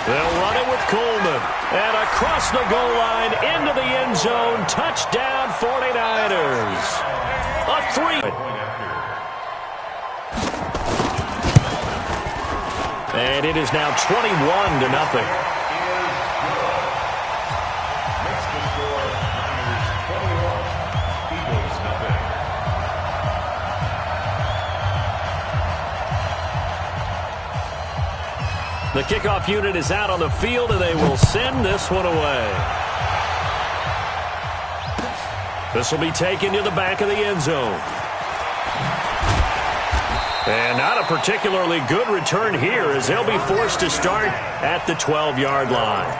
They'll run it with Coleman. And across the goal line, into the end zone, touchdown 49ers. A 3. And it is now 21-0. The kickoff unit is out on the field, and they will send this one away. This will be taken to the back of the end zone. And not a particularly good return here as they'll be forced to start at the 12-yard line.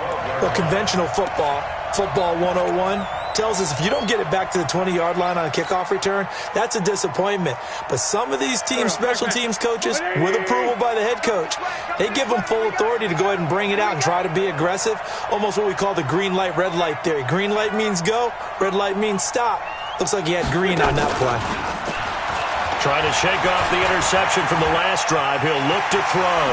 Well, conventional football 101, tells us if you don't get it back to the 20-yard line on a kickoff return, that's a disappointment. But some of these teams, special teams coaches, with approval by the head coach, they give them full authority to go ahead and bring it out and try to be aggressive, almost what we call the green light, red light theory. Green light means go, red light means stop. Looks like he had green on that play. Trying to shake off the interception from the last drive. He'll look to throw.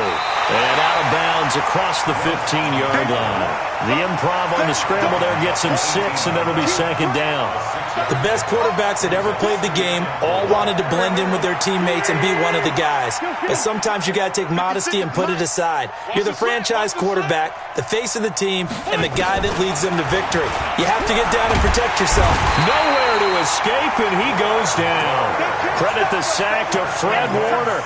And out of bounds across the 15-yard line. The improv on the scramble there gets him 6, and that'll be second down. The best quarterbacks that ever played the game all wanted to blend in with their teammates and be one of the guys. But sometimes you got to take modesty and put it aside. You're the franchise quarterback, the face of the team, and the guy that leads them to victory. You have to get down and protect yourself. Nowhere to escape, and he goes down. Credit the sack to Fred Warner.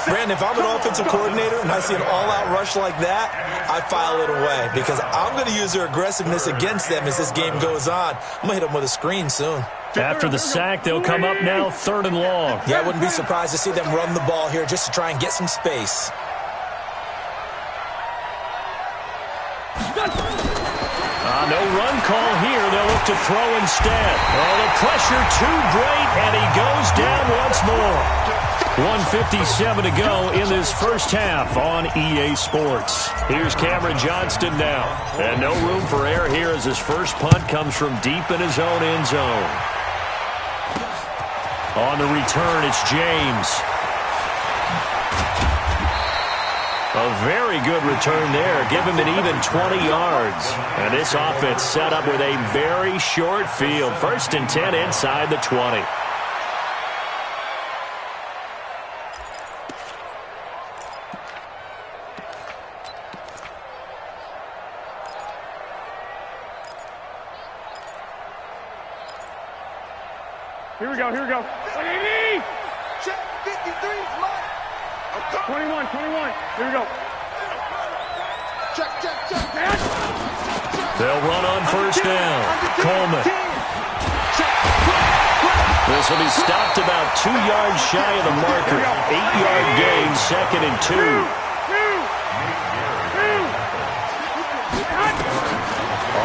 Brandon, if I'm an offensive coordinator and I see an all-out rush like that, I file it away because I'm going to use their aggressiveness against them as this game goes on. I'm going to hit them with a screen soon. After the sack, they'll come up now 3rd and long. Yeah, I wouldn't be surprised to see them run the ball here just to try and get some space. No run call here. They'll look to throw instead. Oh, the pressure too great, and he goes down once more. 1:57 to go in this first half on EA Sports. Here's Cameron Johnston now. And no room for error here as his first punt comes from deep in his own end zone. On the return, it's James. A very good return there. Give him an even 20 yards. And this offense set up with a very short field. 1st and 10 inside the 20. Here we go, here we go. Check 53's Mike. 21, here we go. Check. They'll run on first down. Coleman. This will be stopped about 2 yards shy of the marker. 8-yard gain, 2nd and 2.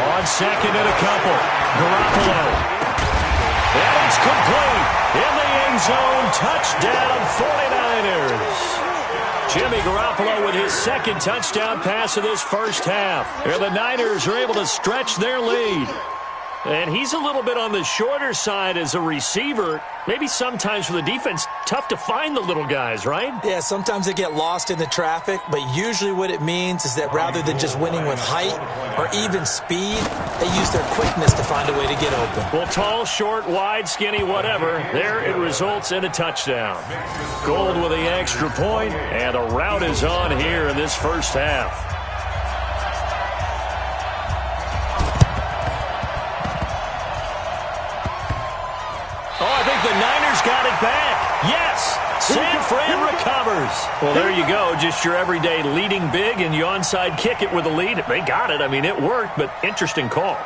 On 2nd and a couple. Garoppolo. And it's complete. In the end zone, touchdown 49ers. Jimmy Garoppolo with his second touchdown pass of this first half. And the Niners are able to stretch their lead. And he's a little bit on the shorter side as a receiver. Maybe sometimes for the defense, tough to find the little guys, right? Yeah, sometimes they get lost in the traffic, but usually what it means is that rather than just winning with height or even speed, they use their quickness to find a way to get open. Well, tall, short, wide, skinny, whatever, there it results in a touchdown. Gold with the extra point, and a rout is on here in this first half. The Niners got it back. Yes, San Fran recovers. Well, there you go. Just your everyday leading big, and you onside kick it with a lead. They got it. I mean, it worked, but interesting call.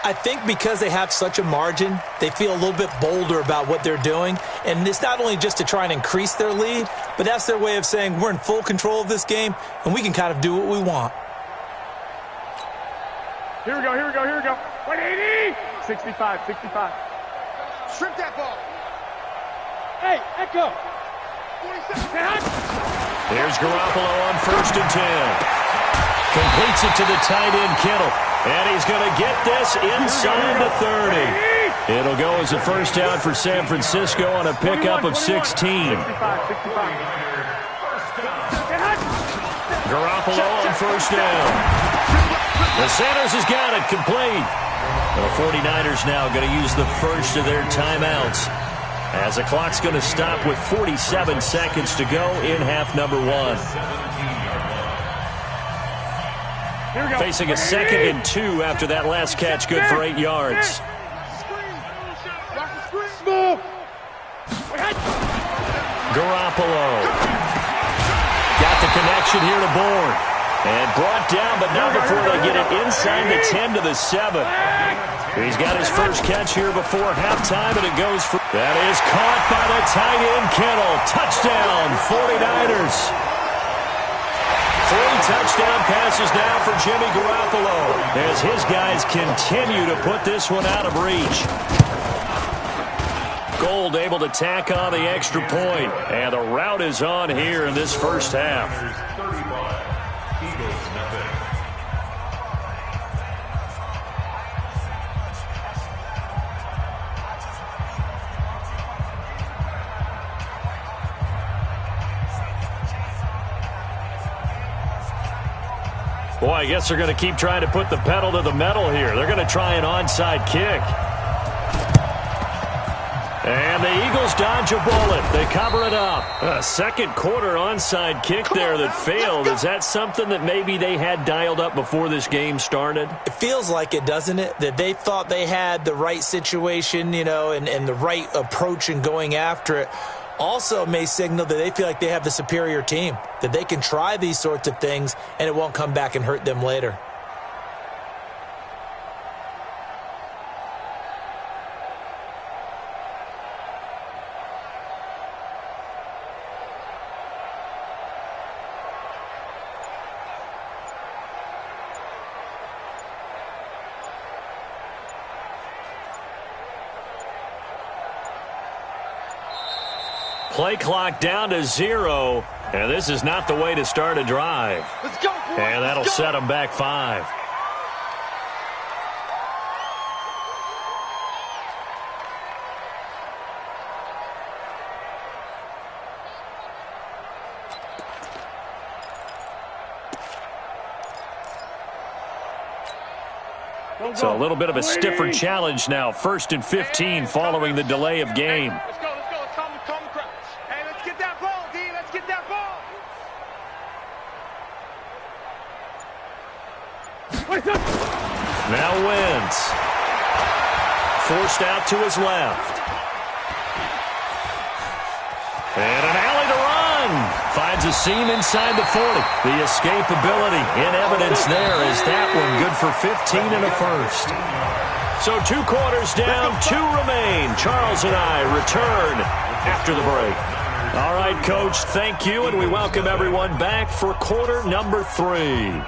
I think because they have such a margin, they feel a little bit bolder about what they're doing. And it's not only just to try and increase their lead, but that's their way of saying we're in full control of this game, and we can kind of do what we want. Here we go. 180. 65. Strip that ball. Hey, Echo. 47. Here's Garoppolo on 1st and 10. Completes it to the tight end, Kittle. And he's going to get this inside the 30. It'll go as a first down for San Francisco on a pickup of 16. 65. Garoppolo on 1st down. The Sanders has got it complete. The 49ers now going to use the first of their timeouts, as the clock's going to stop with 47 seconds to go in half number 1. Facing a 2nd and 2 after that last catch, good for 8 yards. Garoppolo got the connection here to Bourne. And brought down, but not before they get it inside the 10 to the 7. He's got his first catch here before halftime, and it goes for... That is caught by the tight end, Kittle. Touchdown, 49ers. 3 touchdown passes now for Jimmy Garoppolo, as his guys continue to put this one out of reach. Gold able to tack on the extra point, and the rout is on here in this first half. Boy, I guess they're going to keep trying to put the pedal to the metal here. They're going to try an onside kick. And the Eagles dodge a bullet. They cover it up. A second quarter onside kick there that failed. Is that something that maybe they had dialed up before this game started? It feels like it, doesn't it? That they thought they had the right situation, you know, and the right approach in going after it. Also may signal that they feel like they have the superior team, that they can try these sorts of things and it won't come back and hurt them later. Play clock down to 0, and this is not the way to start a drive. Let's go, boys. And that'll set them back 5. So a little bit of a stiffer challenge now. 1st and 15 following the delay of game. Let's go. Calm the crowd. Hey, let's get that ball, D. Let's get that ball. Now Wentz. Forced out to his left. And an alley to run. Finds a seam inside the 40. The escapability in evidence there is that one good for 15 and a first. So 2 quarters down, 2 remain. Charles and I return after the break. All right, Coach, thank you, and we welcome everyone back for quarter number 3.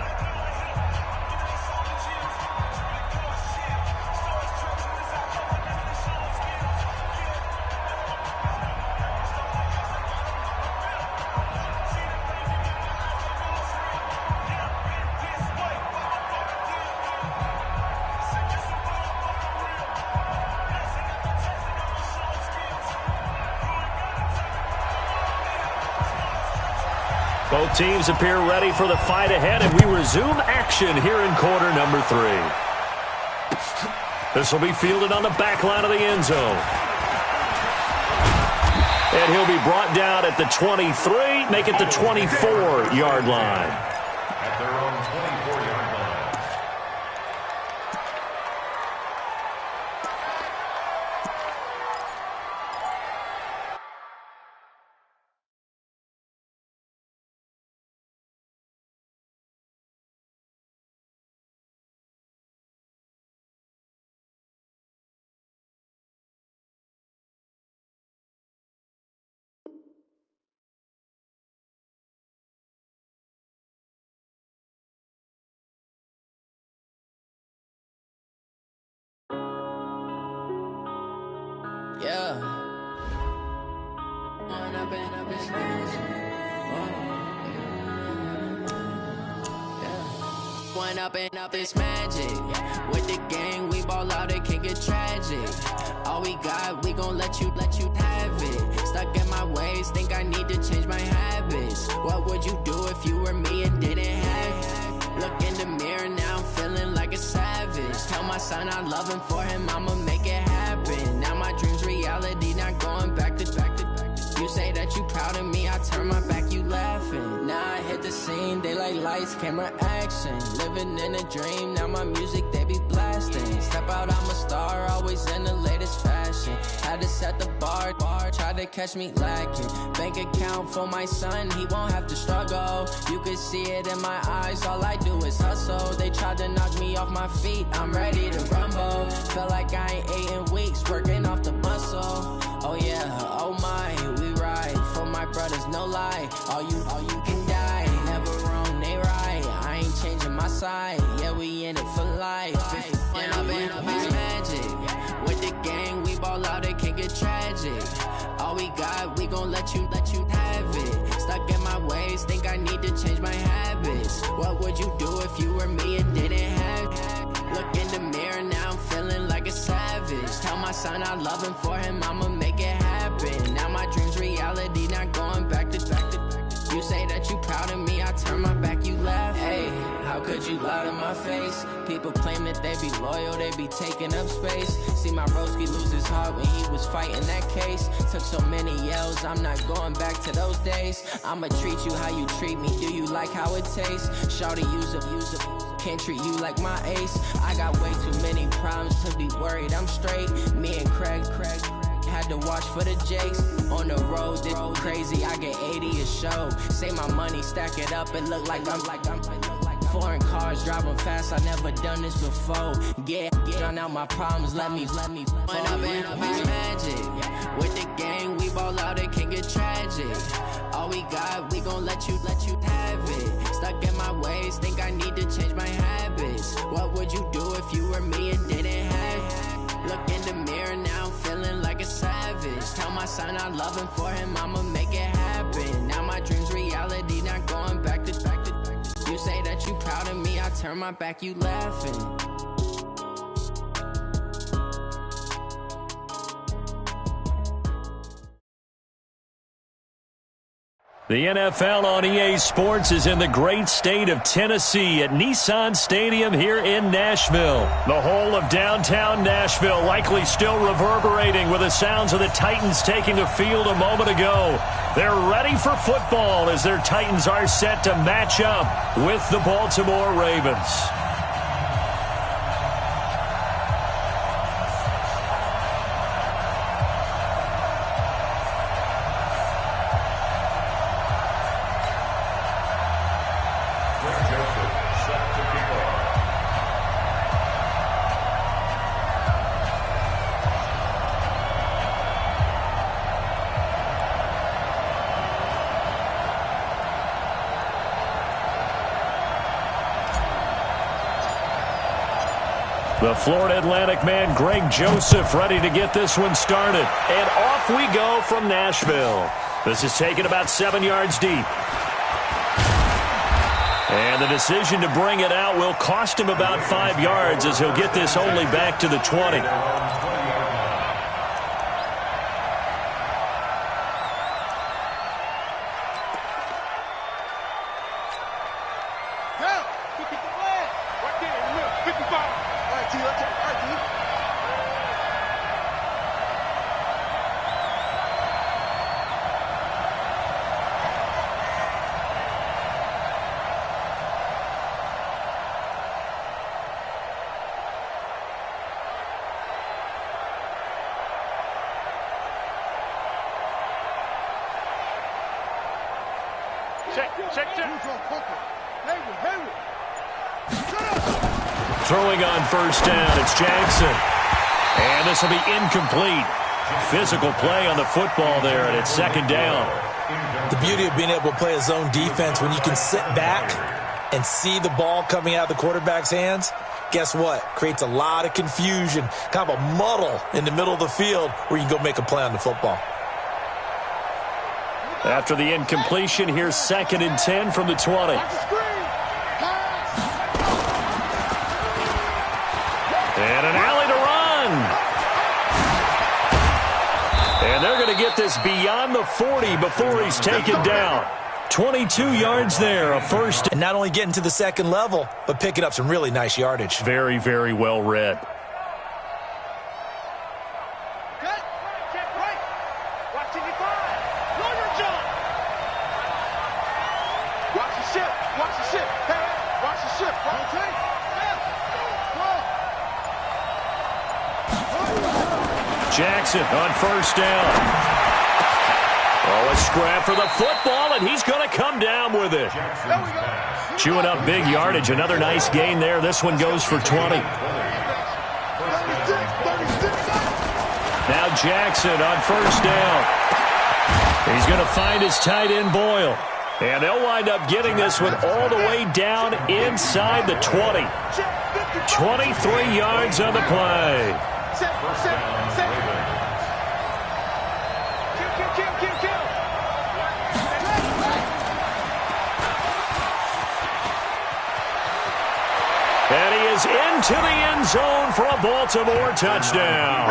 Both teams appear ready for the fight ahead, and we resume action here in quarter number 3. This will be fielded on the back line of the end zone. And he'll be brought down at the 23, make it the 24-yard line. At their own 24-yard line. Yeah. One up and up is magic. With the gang, we ball out, it can get tragic. All we got, we gon' let you have it. Stuck in my ways, think I need to change my habits. What would you do if you were me and didn't have it? Look in the mirror, now I'm feeling like a savage. Tell my son I love him, for him I'ma make it happen. Now my dream's reality, not going back to. You say that you proud of me, I turn my back, you laughing. Now I hit the scene, they like lights, camera, action. Living in a dream, now my music, they be blasting. Step out, I'm a star, always in the latest fashion. Had to set the bar, try to catch me lacking. Bank account for my son, he won't have to struggle. You can see it in my eyes, all I do is hustle. They tried to knock me off my feet, I'm ready to rumble. Felt like I ain't ate in weeks, working off the muscle. Oh yeah, oh my, we ride for my brothers, no lie. All you can die, never wrong, they right. I ain't changing my side, yeah, we in it for life. And up is magic. With the gang, we ball out, it can get tragic. All we got, we gon' let you have it. Stuck in my ways, think I need to change my habits. What would you do if you were me and didn't have it? Look in the mirror, now I'm feeling like a savage. Tell my son I love him, for him I'ma make it happen. Now my dream's reality, not going back to. You say that you proud of me, I turn my back, you laugh. Hey, how could you lie to my face? People claim that they be loyal, they be taking up space. See my broski lose his heart when he was fighting that case. Took so many yells, I'm not going back to those days. I'ma treat you how you treat me, do you like how it tastes? Shawty, use up, can't treat you like my ace. I got way too many problems to be worried, I'm straight. Me and Craig had to watch for the Jakes. On the road, this crazy, I get 80 a show. Say my money, stack it up, it look like I'm foreign cars, driving fast, I never done this before. Drown out my problems, let me One up and is magic. With the gang, we ball out, it can get tragic. All we got, we gon' let you have it. Stuck in my ways, think I need to change my habits. What would you do if you were me and didn't have it? Look in the mirror, now I'm feeling like a savage. Tell my son I love him, for him I'ma make it happen. Now my dream's reality, not going back to. You say that you proud of me, I turn my back, you laughing. The NFL on EA Sports is in the great state of Tennessee at Nissan Stadium here in Nashville. The whole of downtown Nashville likely still reverberating with the sounds of the Titans taking the field a moment ago. They're ready for football as their Titans are set to match up with the Baltimore Ravens. The Florida Atlantic man, Greg Joseph, ready to get this one started. And off we go from Nashville. This is taken about 7 yards deep. And the decision to bring it out will cost him about 5 yards as he'll get this only back to the 20. Throwing on first down, it's Jackson. And this will be incomplete. Physical play on the football there, and it's second down. The beauty of being able to play a zone defense when you can sit back and see the ball coming out of the quarterback's hands, guess what? Creates a lot of confusion, kind of a muddle in the middle of the field where you can go make a play on the football. After the incompletion, here's 2nd and 10 from the 20. And an alley to run. And they're going to get this beyond the 40 before he's taken down. 22 yards there, a first. And not only getting to the second level, but picking up some really nice yardage. Very, very well read. Jackson on first down. Oh, a scrap for the football, and he's going to come down with it. Chewing up big yardage. Another nice gain there. This one goes for 20. Now Jackson on first down. He's going to find his tight end, Boyle. And they'll wind up getting this one all the way down inside the 20. 23 yards on the play. And he is into the end zone for a Baltimore touchdown.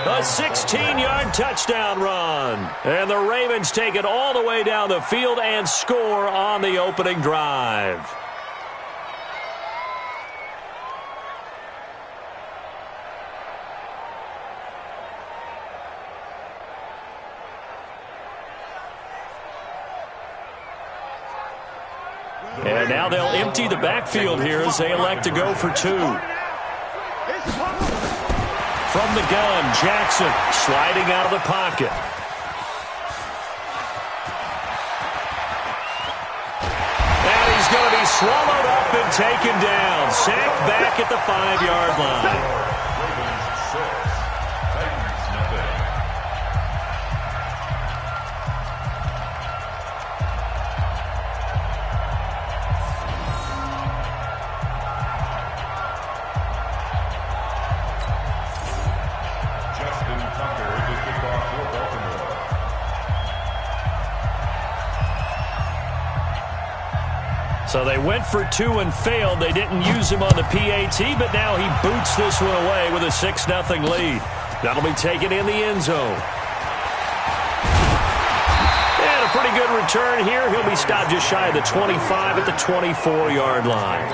A 16-yard touchdown run. And the Ravens take it all the way down the field and score on the opening drive. And now they'll empty the backfield here as they elect to go for 2. From the gun, Jackson sliding out of the pocket. And he's going to be swallowed up and taken down. Sacked back at the 5-yard line. So they went for 2 and failed. They didn't use him on the PAT, but now he boots this one away with a 6-0 lead. That'll be taken in the end zone. And a pretty good return here. He'll be stopped just shy of the 25 at the 24-yard line.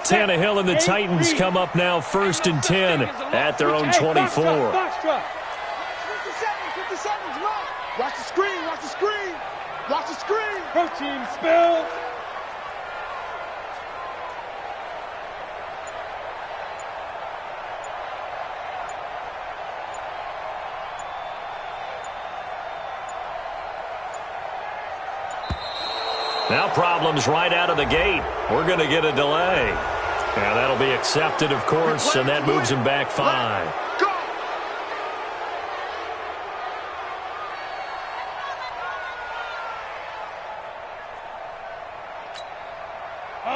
Tannehill and the Titans come up now 1st and 10 at their own 24. 50 seconds, watch the screen, watch the screen, watch the screen. Protein spill. Now problems right out of the gate. We're going to get a delay. And that'll be accepted, of course, and that moves him back 5.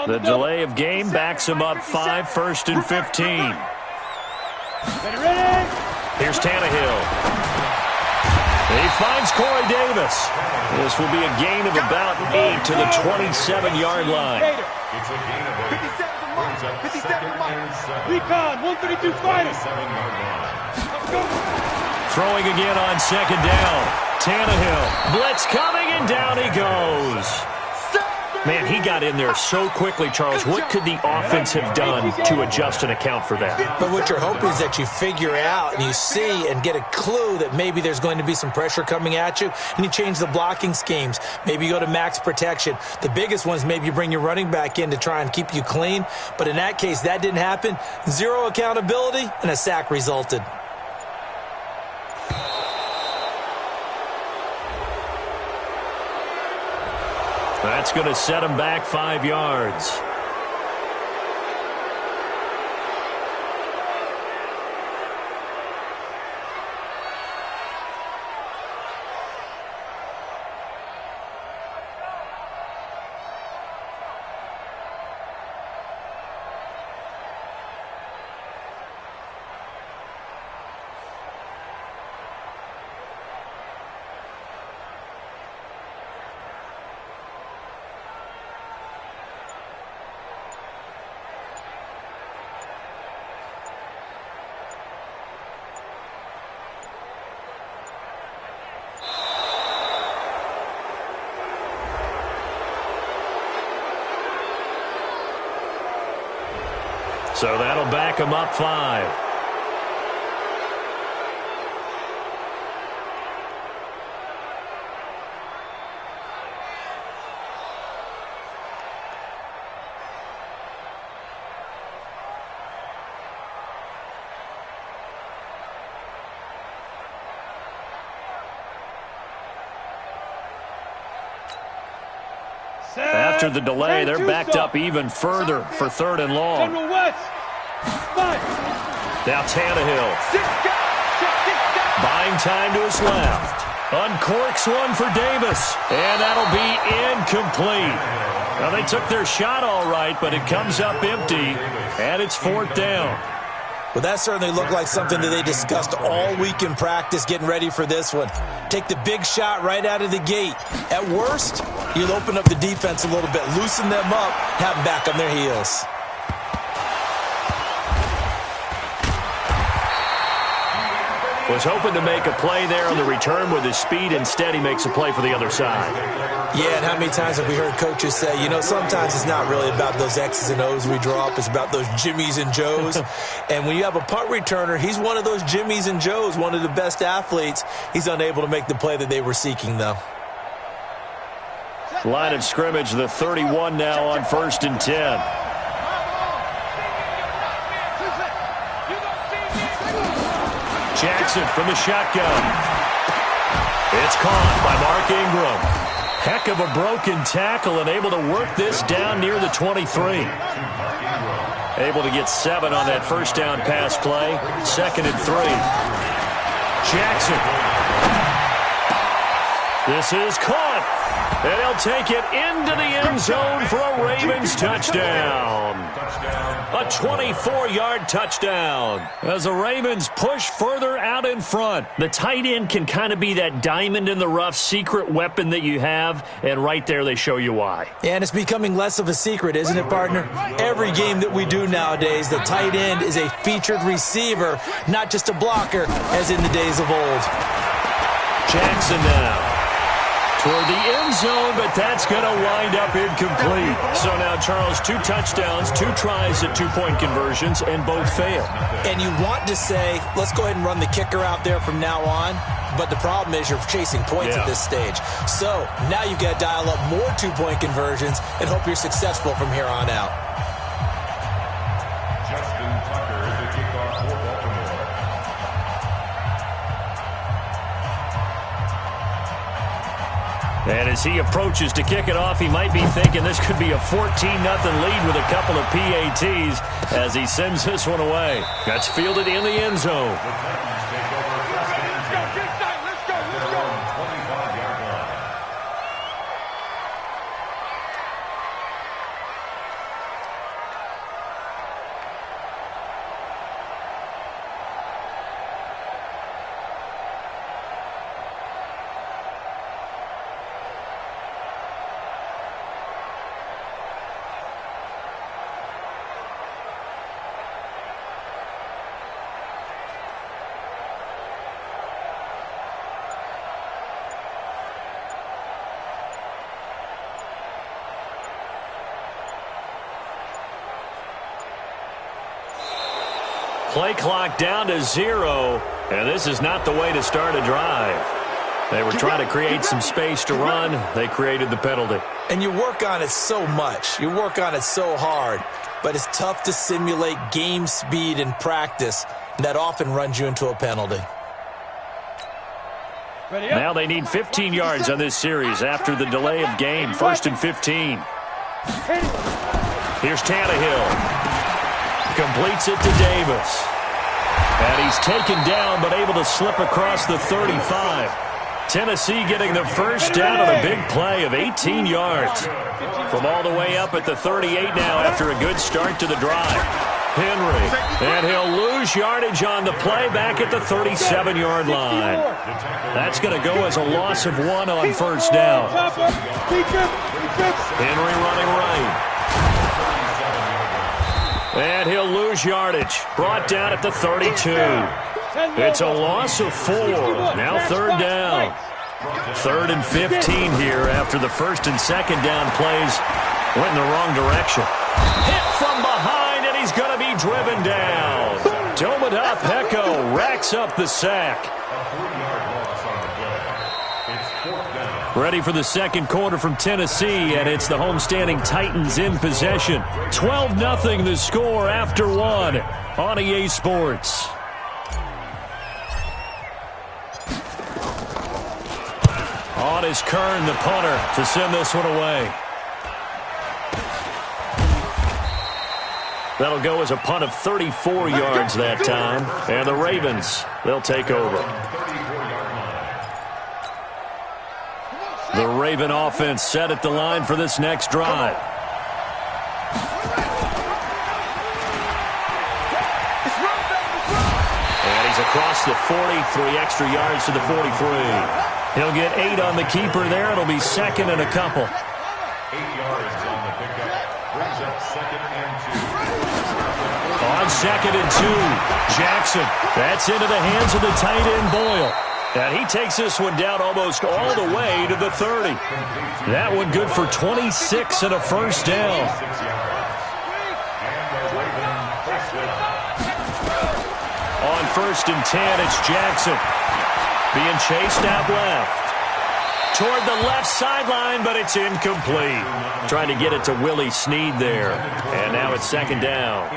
The delay of game backs him up 5, 1st and 15. Here's Tannehill. He finds Corey Davis. This will be a gain of about 8 to the 27-yard line. It's a gain of 8. 57 Recon, 132 fighter. Throwing again on 2nd down. Tannehill. Blitz coming, and down he goes. Man, he got in there so quickly, Charles. What could the offense have done to adjust and account for that? But what you're hoping is that you figure out and you see and get a clue that maybe there's going to be some pressure coming at you, and you change the blocking schemes. Maybe you go to max protection. The biggest one is maybe you bring your running back in to try and keep you clean. But in that case, that didn't happen. Zero accountability, and a sack resulted. That's going to set him back 5 yards. So that'll back him up 5. After the delay, they're backed up even further for 3rd and long. Now Tannehill. Buying time to his left. Uncorks one for Davis. And that'll be incomplete. Now, they took their shot all right, but it comes up empty, and it's 4th down. Well, that certainly looked like something that they discussed all week in practice getting ready for this one. Take the big shot right out of the gate. At worst, you'll open up the defense a little bit, loosen them up, have them back on their heels. Was hoping to make a play there on the return with his speed. Instead, he makes a play for the other side. Yeah, and how many times have we heard coaches say, you know, sometimes it's not really about those X's and O's we draw up. It's about those Jimmies and Joes. And when you have a punt returner, he's one of those Jimmies and Joes, one of the best athletes. He's unable to make the play that they were seeking, though. Line of scrimmage, the 31 now on 1st and 10. Jackson from the shotgun. It's caught by Mark Ingram. Heck of a broken tackle and able to work this down near the 23. Able to get 7 on that first down pass play. 2nd and 3. Jackson. This is caught. And he'll take it into the end zone for a Ravens touchdown. A 24-yard touchdown as the Ravens push further out in front. The tight end can kind of be that diamond in the rough secret weapon that you have, and right there they show you why. And it's becoming less of a secret, isn't it, partner? Every game that we do nowadays, the tight end is a featured receiver, not just a blocker, as in the days of old. Jackson now toward the end zone, but that's going to wind up incomplete. So now, Charles, 2 touchdowns, 2 tries at 2-point conversions, and both fail. And you want to say, let's go ahead and run the kicker out there from now on, but the problem is you're chasing points at this stage. So now you've got to dial up more 2-point conversions and hope you're successful from here on out. And as he approaches to kick it off, he might be thinking this could be a 14-0 lead with a couple of PATs as he sends this one away. That's fielded in the end zone. Play clock down to 0, and this is not the way to start a drive. They were trying to create some space to run. They created the penalty. And you work on it so much. You work on it so hard. But it's tough to simulate game speed in practice. That often runs you into a penalty. Now they need 15 yards on this series after the delay of game. 1st and 15. Here's Tannehill. Completes it to Davis. And he's taken down but able to slip across the 35. Tennessee getting the first down on a big play of 18 yards. From all the way up at the 38 now after a good start to the drive. Henry, and he'll lose yardage on the play back at the 37-yard line. That's going to go as a loss of 1 on first down. Henry running right. And he'll lose yardage. Brought down at the 32. It's a loss of 4. Now 3rd down. 3rd and 15 here after the 1st and 2nd down plays went in the wrong direction. Hit from behind, and he's going to be driven down. Domada Peko racks up the sack. Ready for the second quarter from Tennessee, and it's the homestanding Titans in possession. 12-0 the score after 1 on EA Sports. On is Kern, the punter, to send this one away. That'll go as a punt of 34 yards that time. And the Ravens, they'll take over. The Raven offense set at the line for this next drive. And he's across the 40, 3 extra yards to the 43. He'll get 8 on the keeper there. It'll be 2nd and a couple. 8 yards on the pickup. Brings up 2nd and 2. On 2nd and 2, Jackson. That's into the hands of the tight end, Boyle. And he takes this one down almost all the way to the 30. That one good for 26 and a first down. On 1st and 10, it's Jackson. Being chased out left. Toward the left sideline, but it's incomplete. Trying to get it to Willie Snead there. And now it's 2nd down.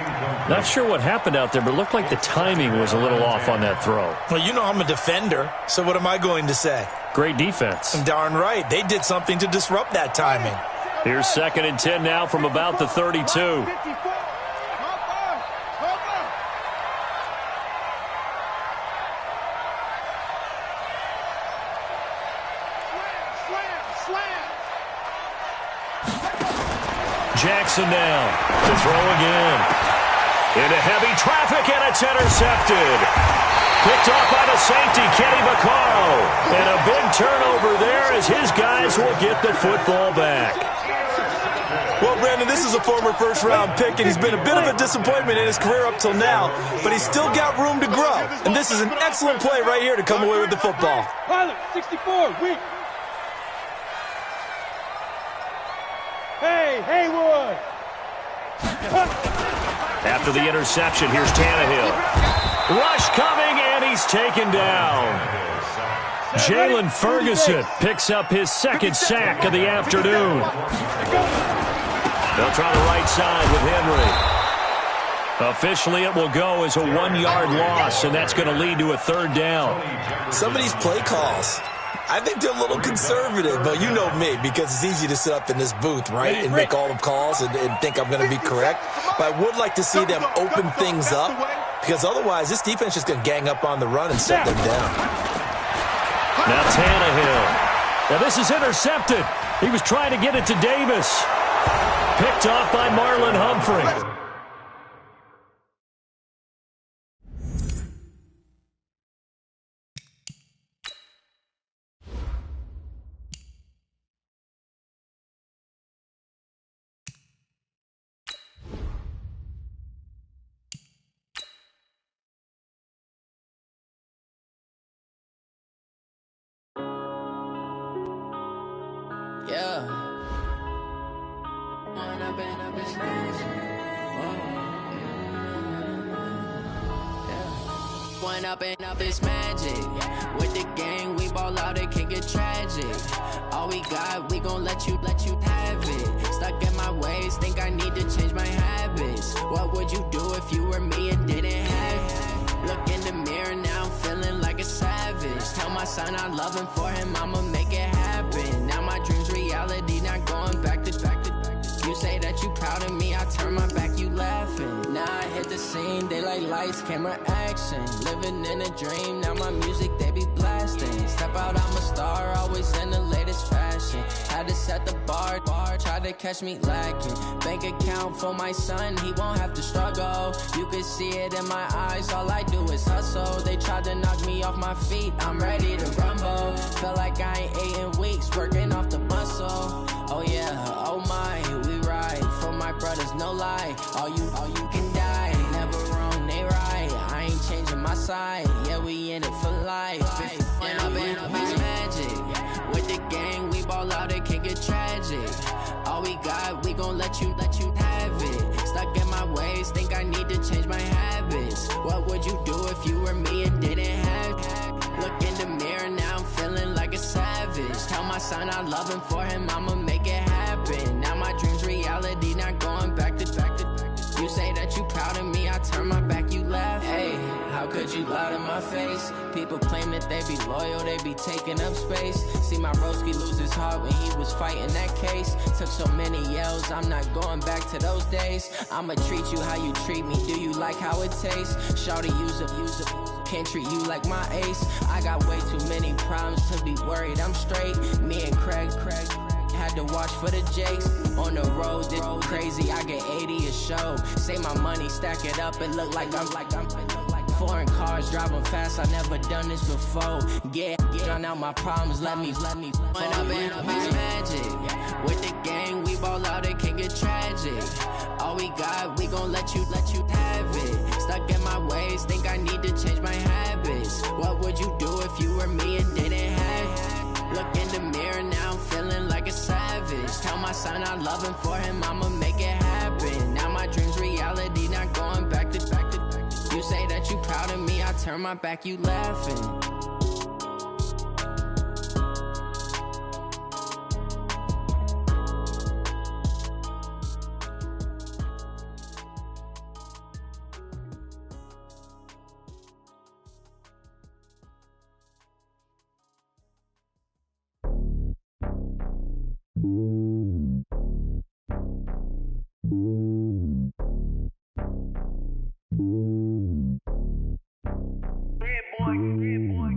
Not sure what happened out there, but it looked like the timing was a little off on that throw. Well, you know I'm a defender, so what am I going to say? Great defense. Darn right. They did something to disrupt that timing. Here's 2nd and 10 now from about the 32. Jackson now to throw again. Into heavy traffic, and it's intercepted. Picked off by the safety, Kenny Vaccaro. And a big turnover there as his guys will get the football back. Well, Brandon, this is a former first-round pick, and he's been a bit of a disappointment in his career up till now, but he's still got room to grow. And this is an excellent play right here to come away with the football. Pilot, 64, weak. Hey, Haywood! After the interception, here's Tannehill. Rush coming, and he's taken down. Jalen Ferguson picks up his 2nd sack of the afternoon. They'll try the right side with Henry. Officially, it will go as a 1-yard loss, and that's going to lead to a 3rd down. Some of these play calls, I think they're a little conservative, but you know me, because it's easy to sit up in this booth, right, and make all the calls and think I'm going to be correct. But I would like to see them open things up, because otherwise this defense is going to gang up on the run and set them down. Now Tannehill. Now this is intercepted. He was trying to get it to Davis. Picked off by Marlon Humphrey. One up and up, it's magic. With the gang, we ball out, it can get tragic. All we got, we gon' let you have it. Stuck in my ways, think I need to change my habits. What would you do if you were me and didn't have it? Look in the mirror, now I'm feeling like a savage. Tell my son I love him, for him I'ma make it happen. Now my dream's reality, not going back to. You say that you proud of me, I turn my back, you laughing. Now I hit the scene, they like lights, camera, action. Living in a dream, now my music, they be blasting. Step out, I'm a star, always in the latest fashion. Had to set the bar, try to catch me lacking. Bank account for my son, he won't have to struggle. You can see it in my eyes, all I do is hustle. They tried to knock me off my feet, I'm ready to rumble. Feel like I ain't ate in weeks, working off the muscle. Oh yeah, oh my, we ride for my brothers, no lie. All you can die, never wrong, they right. I ain't changing my side, yeah, we in it for life. And up is magic. With the gang, we ball out, it can get tragic. All we got, we gon' let you have it. Stuck in my ways, think I need to change my habits. What would you do if you were me and didn't have it? Look in the mirror, now I'm feeling like a savage. Tell my son I love him, for him I'ma make it happen. Now my dream's reality, not going back to. You say that you proud of me, I turn my back, you laugh. Hey, how could you lie to my face? People claim that they be loyal, they be taking up space. See my broski lose his heart when he was fighting that case. Took so many yells, I'm not going back to those days. I'ma treat you how you treat me, do you like how it tastes? Shawty, use it, can't treat you like my ace. I got way too many problems to be worried, I'm straight. Me and Craig had to watch for the Jakes. On the road, this crazy, I get 80 a show. Say my money, stack it up, it look like I'm foreign cars, driving fast, I never done this before. Yeah, drown out my problems, let me One up and up is magic. With the gang, we ball out, it can get tragic. All we got, we gon' let you have it. Stuck in my ways, think I need to change my habits. What would you do if you were me and didn't have it? Look in the mirror, now I'm feeling like a savage. Tell my son I love him, for him I'ma make it happen. Now my dream's reality, not going back to. You say that you proud of me, I turn my back, you laughing.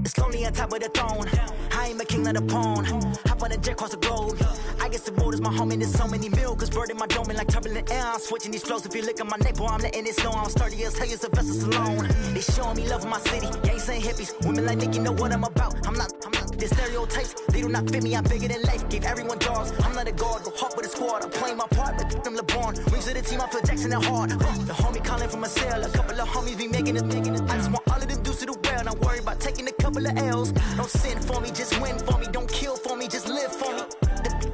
It's lonely on top of the throne. I ain't a king of the pawn. Hop on a jet across the globe. I guess the world is my home and there's so many miracles burning my dome like turbulent air. I'm switching these flows. If you look at my neck, boy, I'm letting it slow. I'm sturdy as hell, it's a vessel alone. They showing me love in my city. Gangs saying hippies. Women like Nick, you know what I'm about. I'm not the stereotypes. They do not fit me. I'm bigger than life. Gave everyone jaws. I'm not a guard. Go hard with a squad. I'm playing my part, but I'm LeBron. Wings of the team, I feel Jackson and hard. The homie calling from a cell. A couple of homies be making it. I just want all of them dudes to the well. Not worry about taking a couple of L's. Don't sin for me, just win for me. Don't kill for me, just live for me.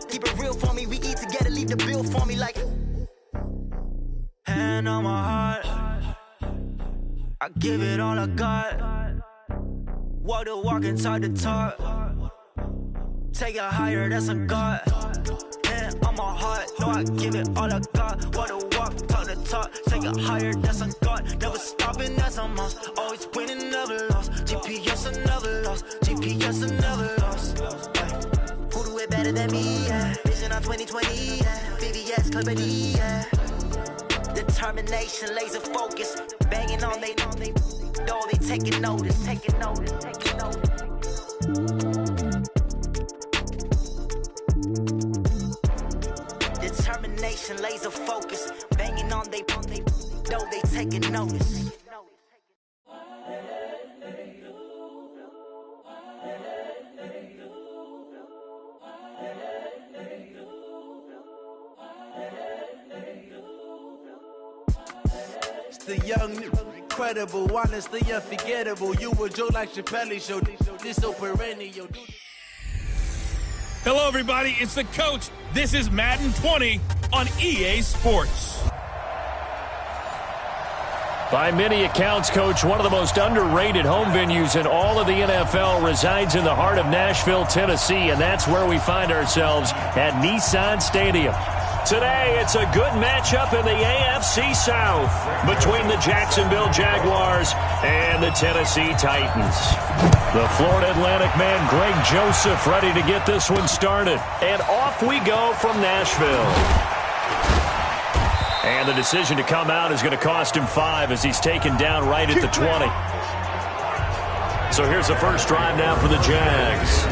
Keep it real for me. We eat together, leave the bill for me like. Hand on my heart, I give it all I got. Walk the walk and talk the talk. Take it higher, that's a God. Hand on my heart, no, I give it all I got. Walk the walk, talk the talk. Take it higher, that's a God. Never stopping, that's a must. Always winning, never lost. GPS, I never lost. GPS, I never lost. Who do it better than me? Yeah. Vision on 2020. Yeah. VVS, Clarity. Yeah. Determination, laser focus. Banging on they door, they taking notice. Taking notice. Determination, laser focus. Banging on they door, they taking notice. The young, incredible, honestly unforgettable. You were Joe like Chappelle show. This so perennial. Hello, everybody. It's the coach. This is Madden 20 on EA Sports. By many accounts, Coach, one of the most underrated home venues in all of the NFL resides in the heart of Nashville, Tennessee, and that's where we find ourselves at Nissan Stadium. Today, it's a good matchup in the AFC South between the Jacksonville Jaguars and the Tennessee Titans. The Florida Atlantic man, Greg Joseph, ready to get this one started. And off we go from Nashville. And the decision to come out is going to cost him 5 as he's taken down right at the 20. So here's the first drive now for the Jags.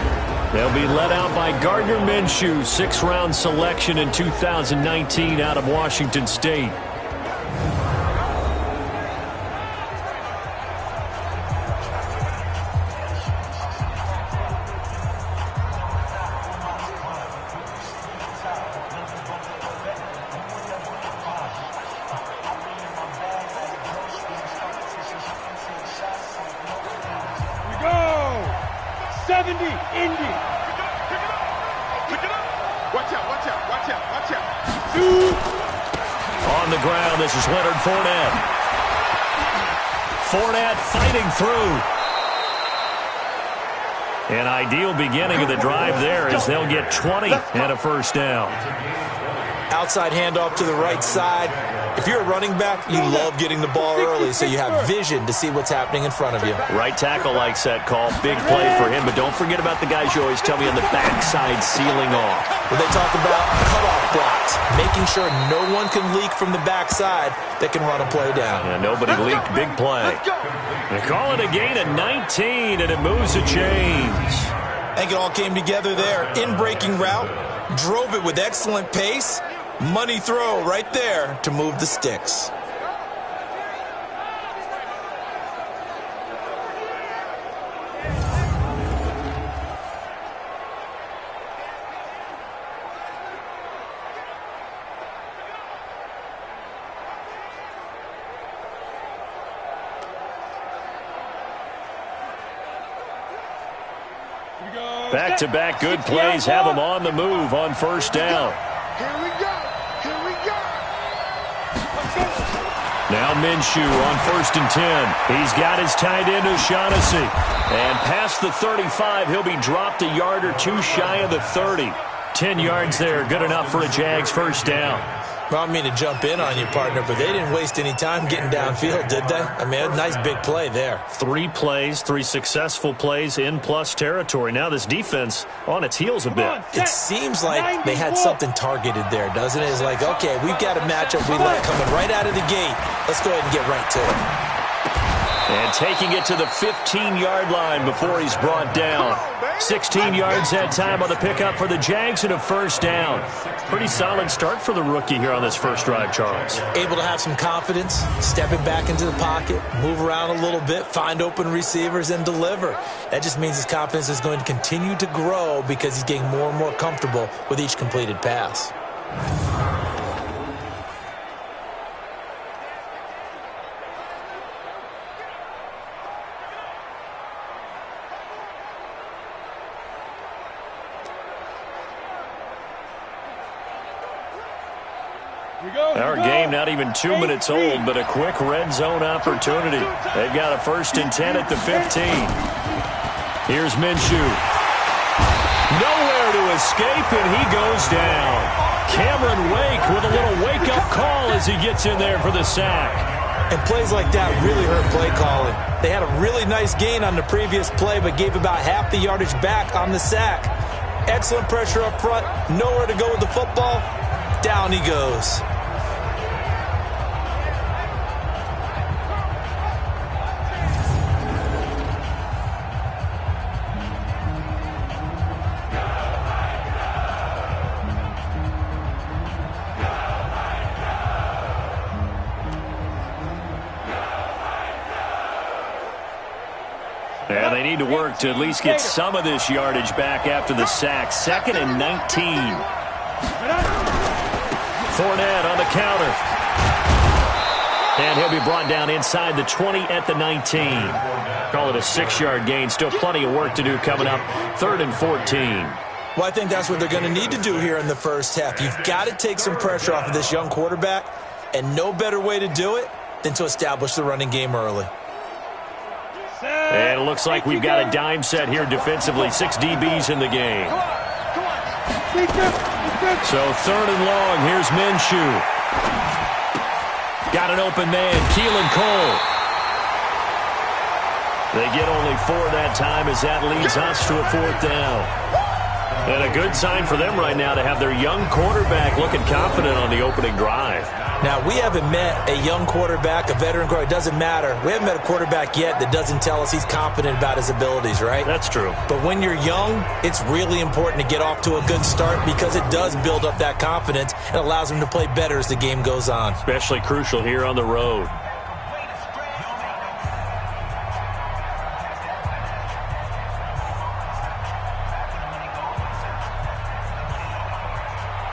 They'll be led out by Gardner Minshew, 6th-round selection in 2019 out of Washington State. On the ground, this is Leonard Fournette. Fournette fighting through. An ideal beginning of the drive there as they'll get 20 and a first down. Outside handoff to the right side. If you're a running back, you love getting the ball early so you have vision to see what's happening in front of you. Right tackle likes that call. Big play for him, but don't forget about the guys you always tell me on the backside sealing off. When they talk about cutoff blocks, making sure no one can leak from the backside that can run a play down. Yeah, nobody leaked. Big play. They call it a gain of 19, and it moves the chains. I think it all came together there. In-breaking route, drove it with excellent pace. Money throw right there to move the sticks. Back-to-back good plays have them on the move on first down. Here we go. Here we go. Now Minshew on 1st and 10. He's got his tight end O'Shaughnessy. And past the 35, he'll be dropped a yard or two shy of the 30. 10 yards there, good enough for a Jags first down. Well, I don't mean to jump in on you, partner, but they didn't waste any time getting downfield, did they? I mean, a nice big play there. 3 plays, 3 successful plays in plus territory. Now this defense on its heels a bit. It seems like they had something targeted there, doesn't it? It's like, okay, we've got a matchup we like coming right out of the gate. Let's go ahead and get right to it. And taking it to the 15-yard line before he's brought down. 16 yards that time on the pickup for the Jags and a first down. Pretty solid start for the rookie here on this first drive, Charles. Able to have some confidence, stepping back into the pocket, move around a little bit, find open receivers, and deliver. That just means his confidence is going to continue to grow because he's getting more and more comfortable with each completed pass. Our game not even 2 minutes old, but a quick red zone opportunity. They've got a 1st and 10 at the 15. Here's Minshew. Nowhere to escape, and he goes down. Cameron Wake with a little wake-up call as he gets in there for the sack. And plays like that really hurt play calling. They had a really nice gain on the previous play, but gave about half the yardage back on the sack. Excellent pressure up front, nowhere to go with the football. Down he goes. And they need to work to at least get some of this yardage back after the sack. 2nd and 19. Fournette on the counter. And he'll be brought down inside the 20 at the 19. Call it a 6-yard gain. Still plenty of work to do coming up. 3rd and 14. Well, I think that's what they're going to need to do here in the first half. You've got to take some pressure off of this young quarterback, and no better way to do it than to establish the running game early. And it looks like we've got a dime set here defensively. 6 DBs in the game. So 3rd and long. Here's Minshew. Got an open man. Keelan Cole. They get only 4 that time as that leads us to a 4th down. And a good sign for them right now to have their young quarterback looking confident on the opening drive. Now, we haven't met a young quarterback, a veteran quarterback. It doesn't matter. We haven't met a quarterback yet that doesn't tell us he's confident about his abilities, right? That's true. But when you're young, it's really important to get off to a good start because it does build up that confidence and allows him to play better as the game goes on. Especially crucial here on the road.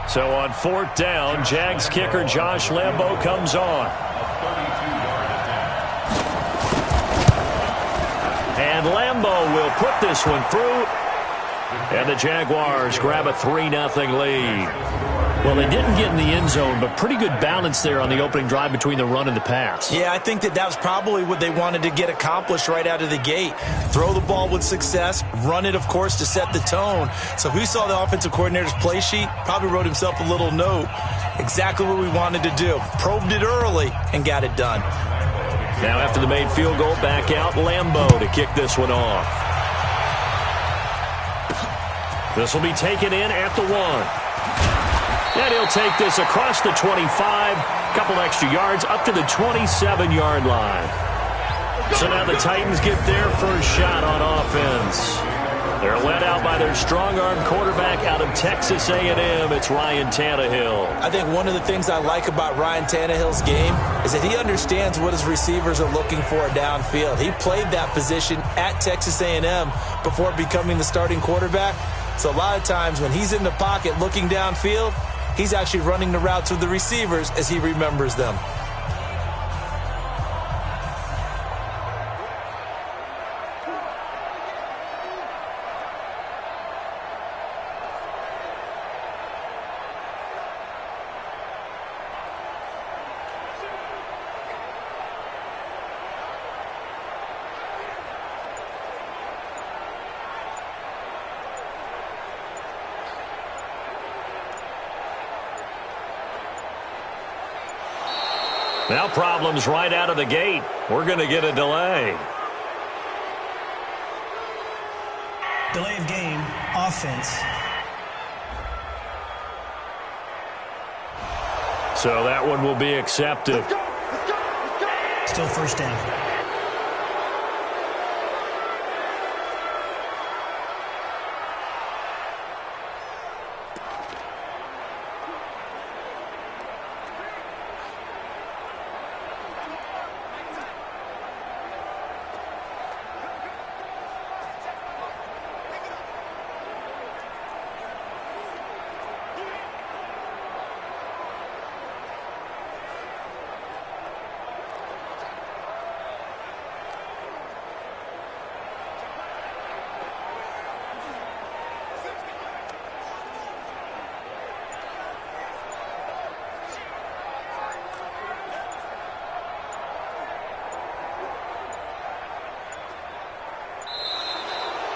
So on 4th down, Jags kicker Josh Lambo comes on. And Lambo will put this one through. And the Jaguars grab a 3-0 lead. Well, they didn't get in the end zone, but pretty good balance there on the opening drive between the run and the pass. Yeah, I think that was probably what they wanted to get accomplished right out of the gate. Throw the ball with success, run it, of course, to set the tone. So who saw the offensive coordinator's play sheet? Probably wrote himself a little note. Exactly what we wanted to do. Probed it early and got it done. Now after the made field goal, back out Lambo to kick this one off. This will be taken in at the 1. And he'll take this across the 25, couple extra yards, up to the 27-yard line. So now the Titans get their first shot on offense. They're led out by their strong-arm quarterback out of Texas A&M. It's Ryan Tannehill. I think one of the things I like about Ryan Tannehill's game is that he understands what his receivers are looking for downfield. He played that position at Texas A&M before becoming the starting quarterback. So a lot of times when he's in the pocket looking downfield, he's actually running the routes with the receivers as he remembers them. Now problems right out of the gate. We're going to get a delay. Delay of game, offense. So that one will be accepted. Still 1st down.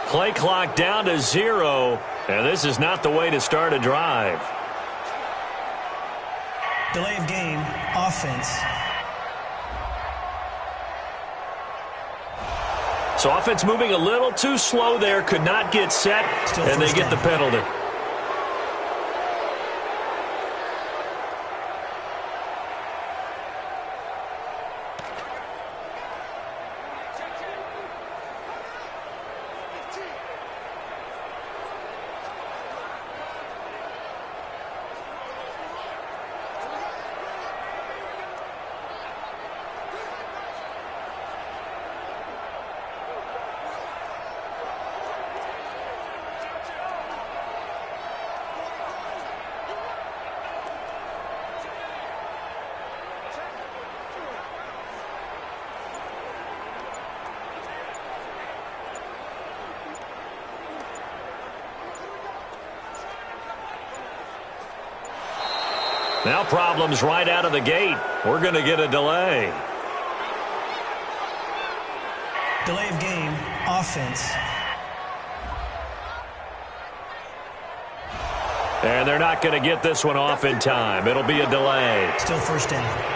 Play clock down to 0, and this is not the way to start a drive. Delay of game, offense. So offense moving a little too slow there, could not get set, and they get the penalty. Now problems right out of the gate. We're going to get a delay. Delay of game, offense. And they're not going to get this one off in time. It'll be a delay. Still first down.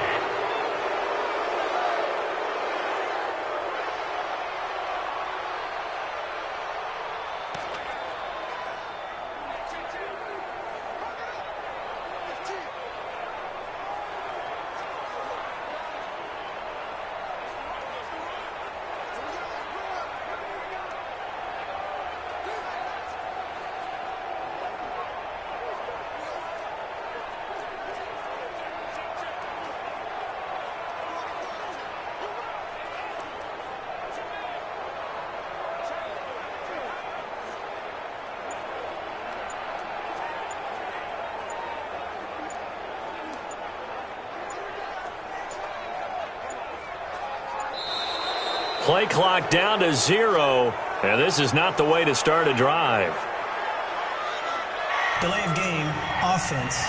Play clock down to 0, and this is not the way to start a drive. Delay of game, offense.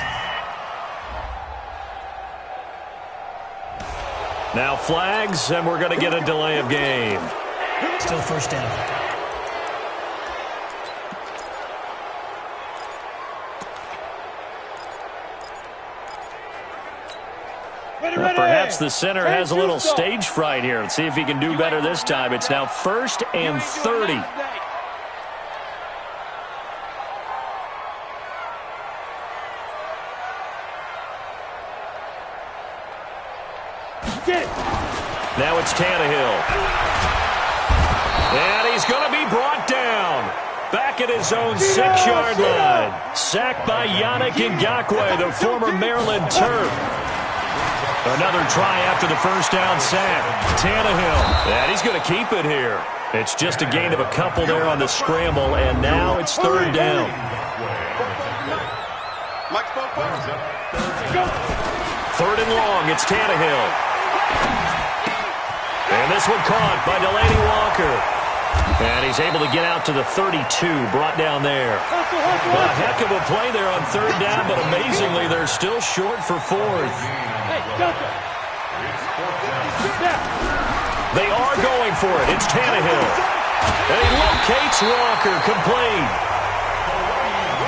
Now flags, and we're going to get a delay of game. Still first down. Perhaps the center has a little stage fright here. Let's see if he can do better this time. It's now 1st and 30. Now it's Tannehill. And he's going to be brought down. Back at his own 6-yard line. Sacked by Yannick Ngakoue, the former Maryland Terp. Another try after the first down sack. Tannehill. And he's going to keep it here. It's just a gain of a couple there on the scramble, and now it's 3rd down. 3rd and long. It's Tannehill. And this one caught by Delaney Walker. And he's able to get out to the 32, brought down there. A heck of a play there on 3rd down, but amazingly, they're still short for 4th. They are going for it. It's Tannehill. And he locates Walker, complete.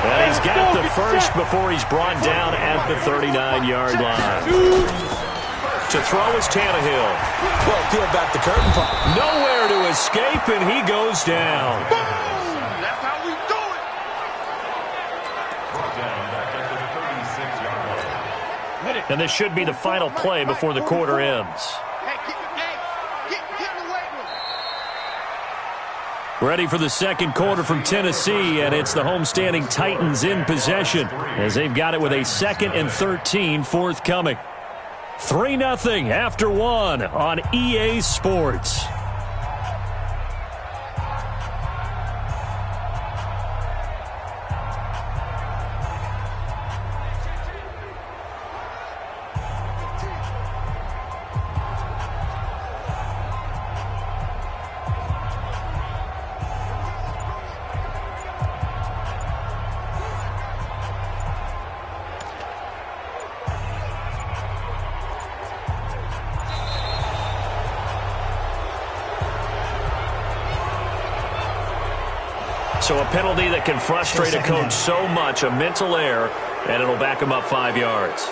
And he's got the first before he's brought down at the 39-yard line. To throw is Tannehill. Well, peel back the curtain. Nowhere to escape, and he goes down. Boom! That's how we do it. And this should be the final play before the quarter ends. Ready for the second quarter from Tennessee, and it's the homestanding Titans in possession as they've got it with a 2nd and 13 forthcoming. 3-0 after 1 on EA Sports. So a penalty that can frustrate a coach so much, a mental error, and it'll back him up 5 yards.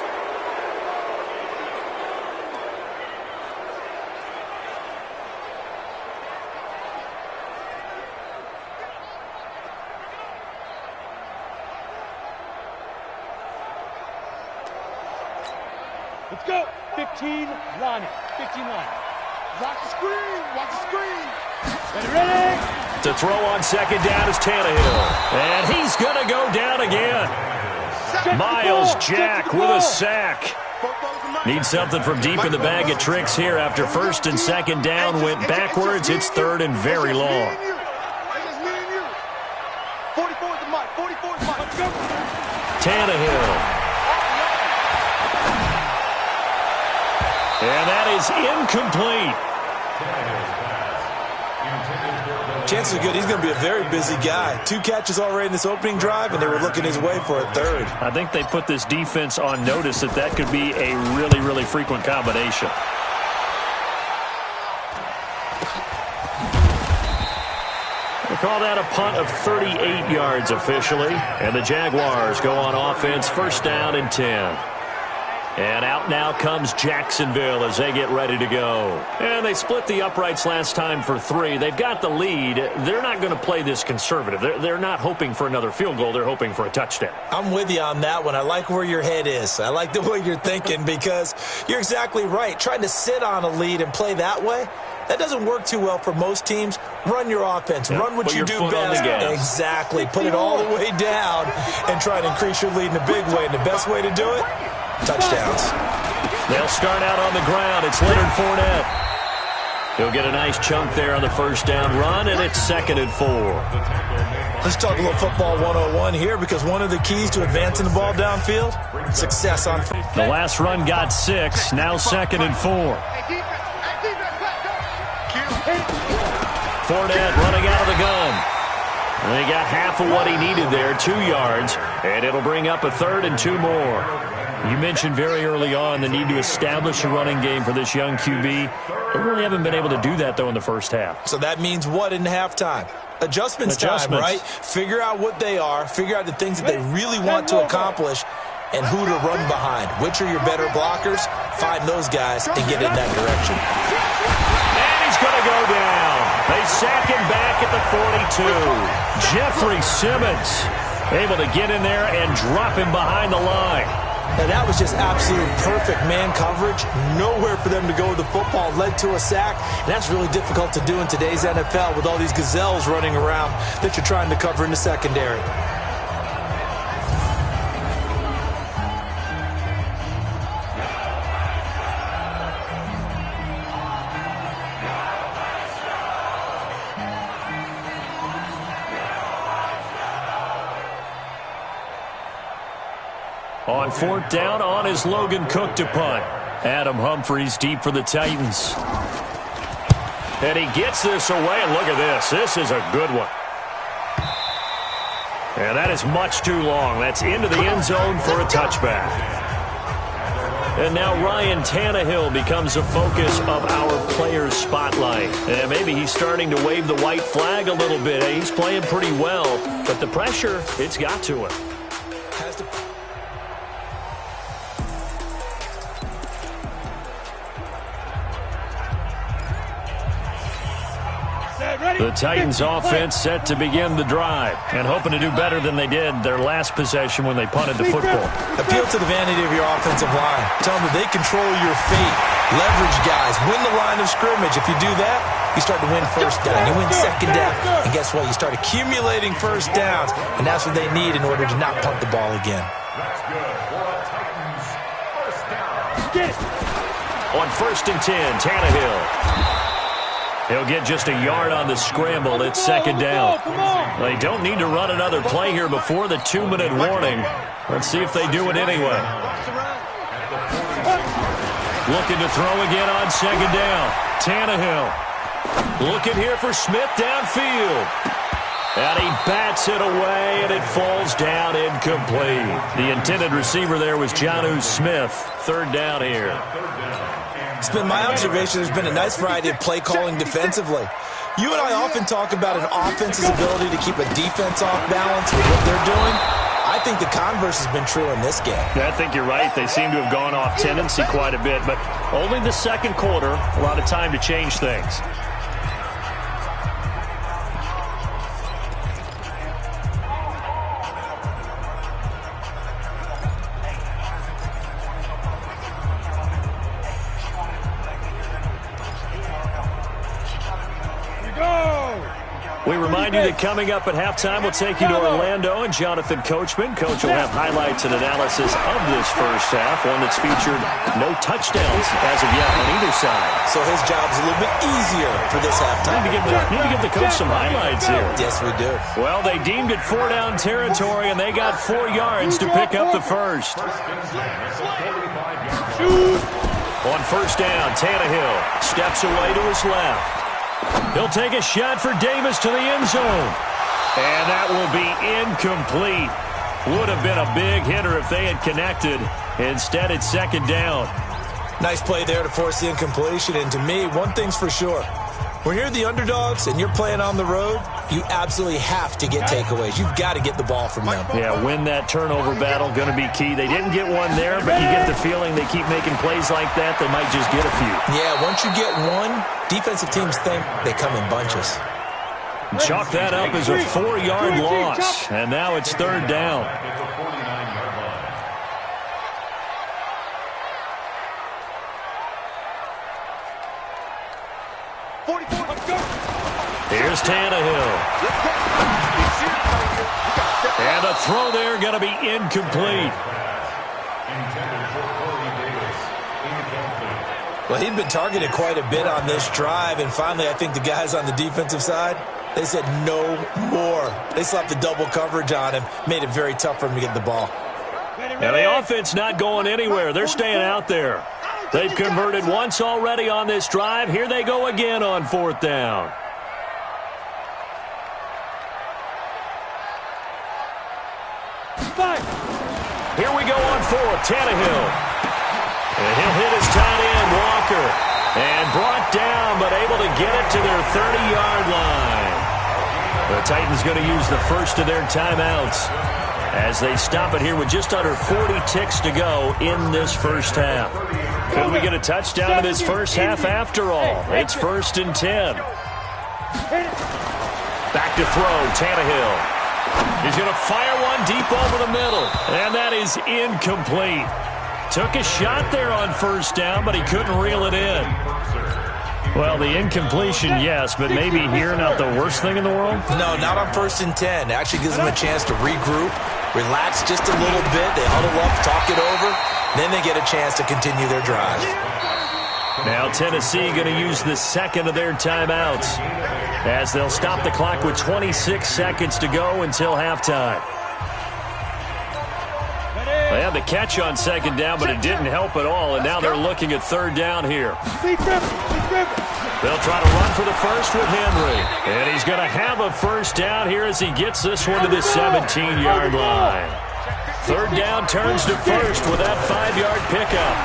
Let's go. 15 line. 15 line. Watch the screen. Watch the screen. Ready? To throw on 2nd down is Tannehill. And he's going to go down again. Miles Jack with a sack. Needs something from deep in the bag of tricks here after 1st and 2nd down went backwards. It's 3rd and very long. 44 is the mic. 44 is the mic. Tannehill. And that is incomplete. Chances are good he's going to be a very busy guy. 2 catches already in this opening drive, and they were looking his way for a 3rd. I think they put this defense on notice that could be a really, really frequent combination. Call that a punt of 38 yards officially. And the Jaguars go on offense, first down and 10. And out now comes Jacksonville as they get ready to go. And they split the uprights last time for 3. They've got the lead. They're not going to play this conservative. They're not hoping for another field goal. They're hoping for a touchdown. I'm with you on that one. I like where your head is. I like the way you're thinking because you're exactly right. Trying to sit on a lead and play that way, that doesn't work too well for most teams. Run your offense. Run what you do best. Exactly. Put it all the way down and try to increase your lead in a big way. And the best way to do it? Touchdowns. They'll start out on the ground. It's Leonard Fournette. He'll get a nice chunk there on the first down run, and it's 2nd and 4. Let's talk a little football 101 here because one of the keys to advancing the ball downfield, success on. The last run got 6. Now 2nd and 4. Fournette running out of the gun. And he got half of what he needed there, 2 yards, and it'll bring up a 3rd and 2 more. You mentioned very early on the need to establish a running game for this young QB. They really haven't been able to do that, though, in the first half. So that means what in halftime? Adjustments time, right? Figure out what they are, figure out the things that they really want to accomplish, and who to run behind. Which are your better blockers? Find those guys and get in that direction. And he's going to go down. They sack him back at the 42. Jeffrey Simmons able to get in there and drop him behind the line. Now, that was just absolute perfect man coverage. Nowhere for them to go with the football. Led to a sack. And that's really difficult to do in today's NFL with all these gazelles running around that you're trying to cover in the secondary. On 4th down, on is Logan Cook to punt. Adam Humphries deep for the Titans. And he gets this away. And look at this. This is a good one. And that is much too long. That's into the end zone for a touchback. And now Ryan Tannehill becomes a focus of our players' spotlight. And maybe he's starting to wave the white flag a little bit. He's playing pretty well, but the pressure, it's got to him. The Titans offense set to begin the drive and hoping to do better than they did their last possession when they punted the football. Appeal to the vanity of your offensive line. Tell them that they control your fate. Leverage guys. Win the line of scrimmage. If you do that, you start to win first down. You win second down. And guess what? You start accumulating first downs. And that's what they need in order to not punt the ball again. That's good for a Titans first down. On 1st and 10, Tannehill. He'll get just a yard on the scramble. It's 2nd down. They don't need to run another play here before the 2-minute warning. Let's see if they do it anyway. Looking to throw again on 2nd down. Tannehill. Looking here for Smith downfield. And he bats it away, and it falls down incomplete. The intended receiver there was Jonnu Smith. 3rd down here. It's been my observation there's been a nice variety of play calling defensively. You and I often talk about an offense's ability to keep a defense off balance with what they're doing. I think the converse has been true in this game. Yeah, I think you're right. They seem to have gone off tendency quite a bit, but only the 2nd quarter, a lot of time to change things. We remind you that coming up at halftime, we'll take you to Orlando and Jonathan Coachman. Coach will have highlights and analysis of this first half, one that's featured no touchdowns as of yet on either side. So his job's a little bit easier for this halftime. Need to give the coach some highlights here. Yes, we do. Well, they deemed it 4-down territory, and they got 4 yards to pick up the first. On 1st down, Tannehill steps away to his left. He'll take a shot for Davis to the end zone. And that will be incomplete. Would have been a big hitter if they had connected. Instead, it's 2nd down. Nice play there to force the incompletion. And to me, one thing's for sure. When you're the underdogs and you're playing on the road, you absolutely have to get takeaways. You've got to get the ball from them. Yeah, win that turnover battle, going to be key. They didn't get one there, but you get the feeling they keep making plays like that, they might just get a few. Yeah, once you get one, defensive teams think they come in bunches. Chalk that up as a 4-yard loss, and now it's third down. Here's Tannehill. And a throw there going to be incomplete. Well, he'd been targeted quite a bit on this drive, and finally I think the guys on the defensive side, they said no more. They slapped the double coverage on him, made it very tough for him to get the ball. And the offense not going anywhere. They're staying out there. They've converted once already on this drive. Here they go again on fourth down. Here we go on fourth. Tannehill. And he'll hit his tight end, Walker. And brought down, but able to get it to their 30-yard line. The Titans going to use the first of their timeouts as they stop it here with just under 40 ticks to go in this first half. Could we get a touchdown in this first half after all? It's 1st and 10. Back to throw, Tannehill. He's going to fire one deep over the middle, and that is incomplete. Took a shot there on first down, but he couldn't reel it in. Well, the incompletion, yes, but maybe here not the worst thing in the world? No, not on 1st and 10. It actually gives them a chance to regroup, relax just a little bit. They huddle up, talk it over. Then they get a chance to continue their drive. Now Tennessee going to use the second of their timeouts as they'll stop the clock with 26 seconds to go until halftime. They had the catch on second down, but it didn't help at all, and now they're looking at third down here. They'll try to run for the first with Henry, and he's going to have a first down here as he gets this one to the 17-yard line. Third down turns to first with that 5-yard pickup.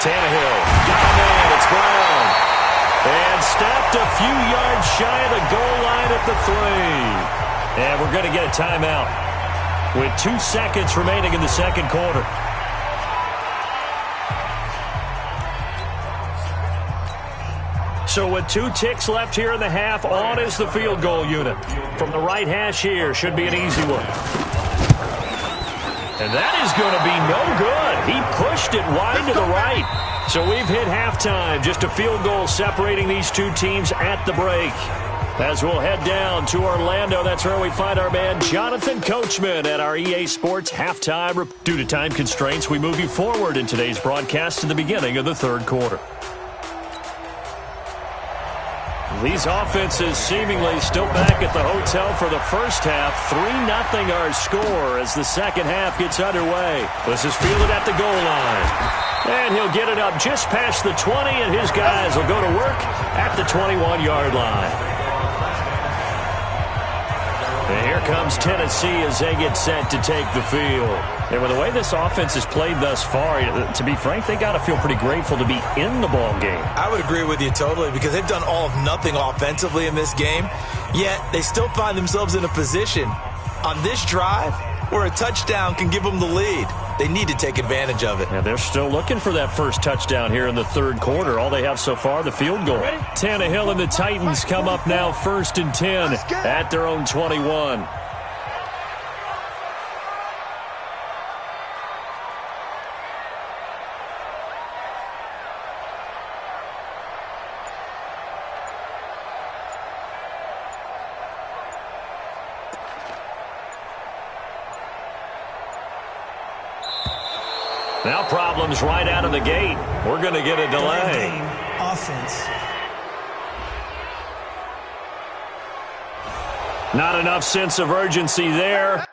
Tannehill got a man. It's Brown. And stopped a few yards shy of the goal line at the 3. And we're going to get a timeout with 2 seconds remaining in the second quarter. So with 2 ticks left here in the half, on is the field goal unit. From the right hash here, should be an easy one. And that is going to be no good. He pushed it wide to the right. So we've hit halftime. Just a field goal separating these two teams at the break. As we'll head down to Orlando, that's where we find our man Jonathan Coachman at our EA Sports halftime. Due to time constraints, we move you forward in today's broadcast to the beginning of the third quarter. These offenses seemingly still back at the hotel for the first half. 3-0 our score as the second half gets underway. This is fielded at the goal line. And he'll get it up just past the 20, and his guys will go to work at the 21-yard line. And here comes Tennessee as they get set to take the field. And with the way this offense has played thus far, to be frank, they got to feel pretty grateful to be in the ball game. I would agree with you totally because they've done all of nothing offensively in this game, yet they still find themselves in a position on this drive where a touchdown can give them the lead. They need to take advantage of it. And they're still looking for that first touchdown here in the third quarter. All they have so far, the field goal. Tannehill and the Titans come up now 1st and 10 at their own 21. Now problems right out of the gate. We're going to get a delay. Offense. Not enough sense of urgency there.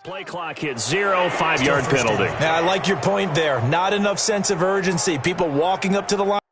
Play clock hit 0, 5-yard penalty. Yeah, I like your point there. Not enough sense of urgency. People walking up to the line.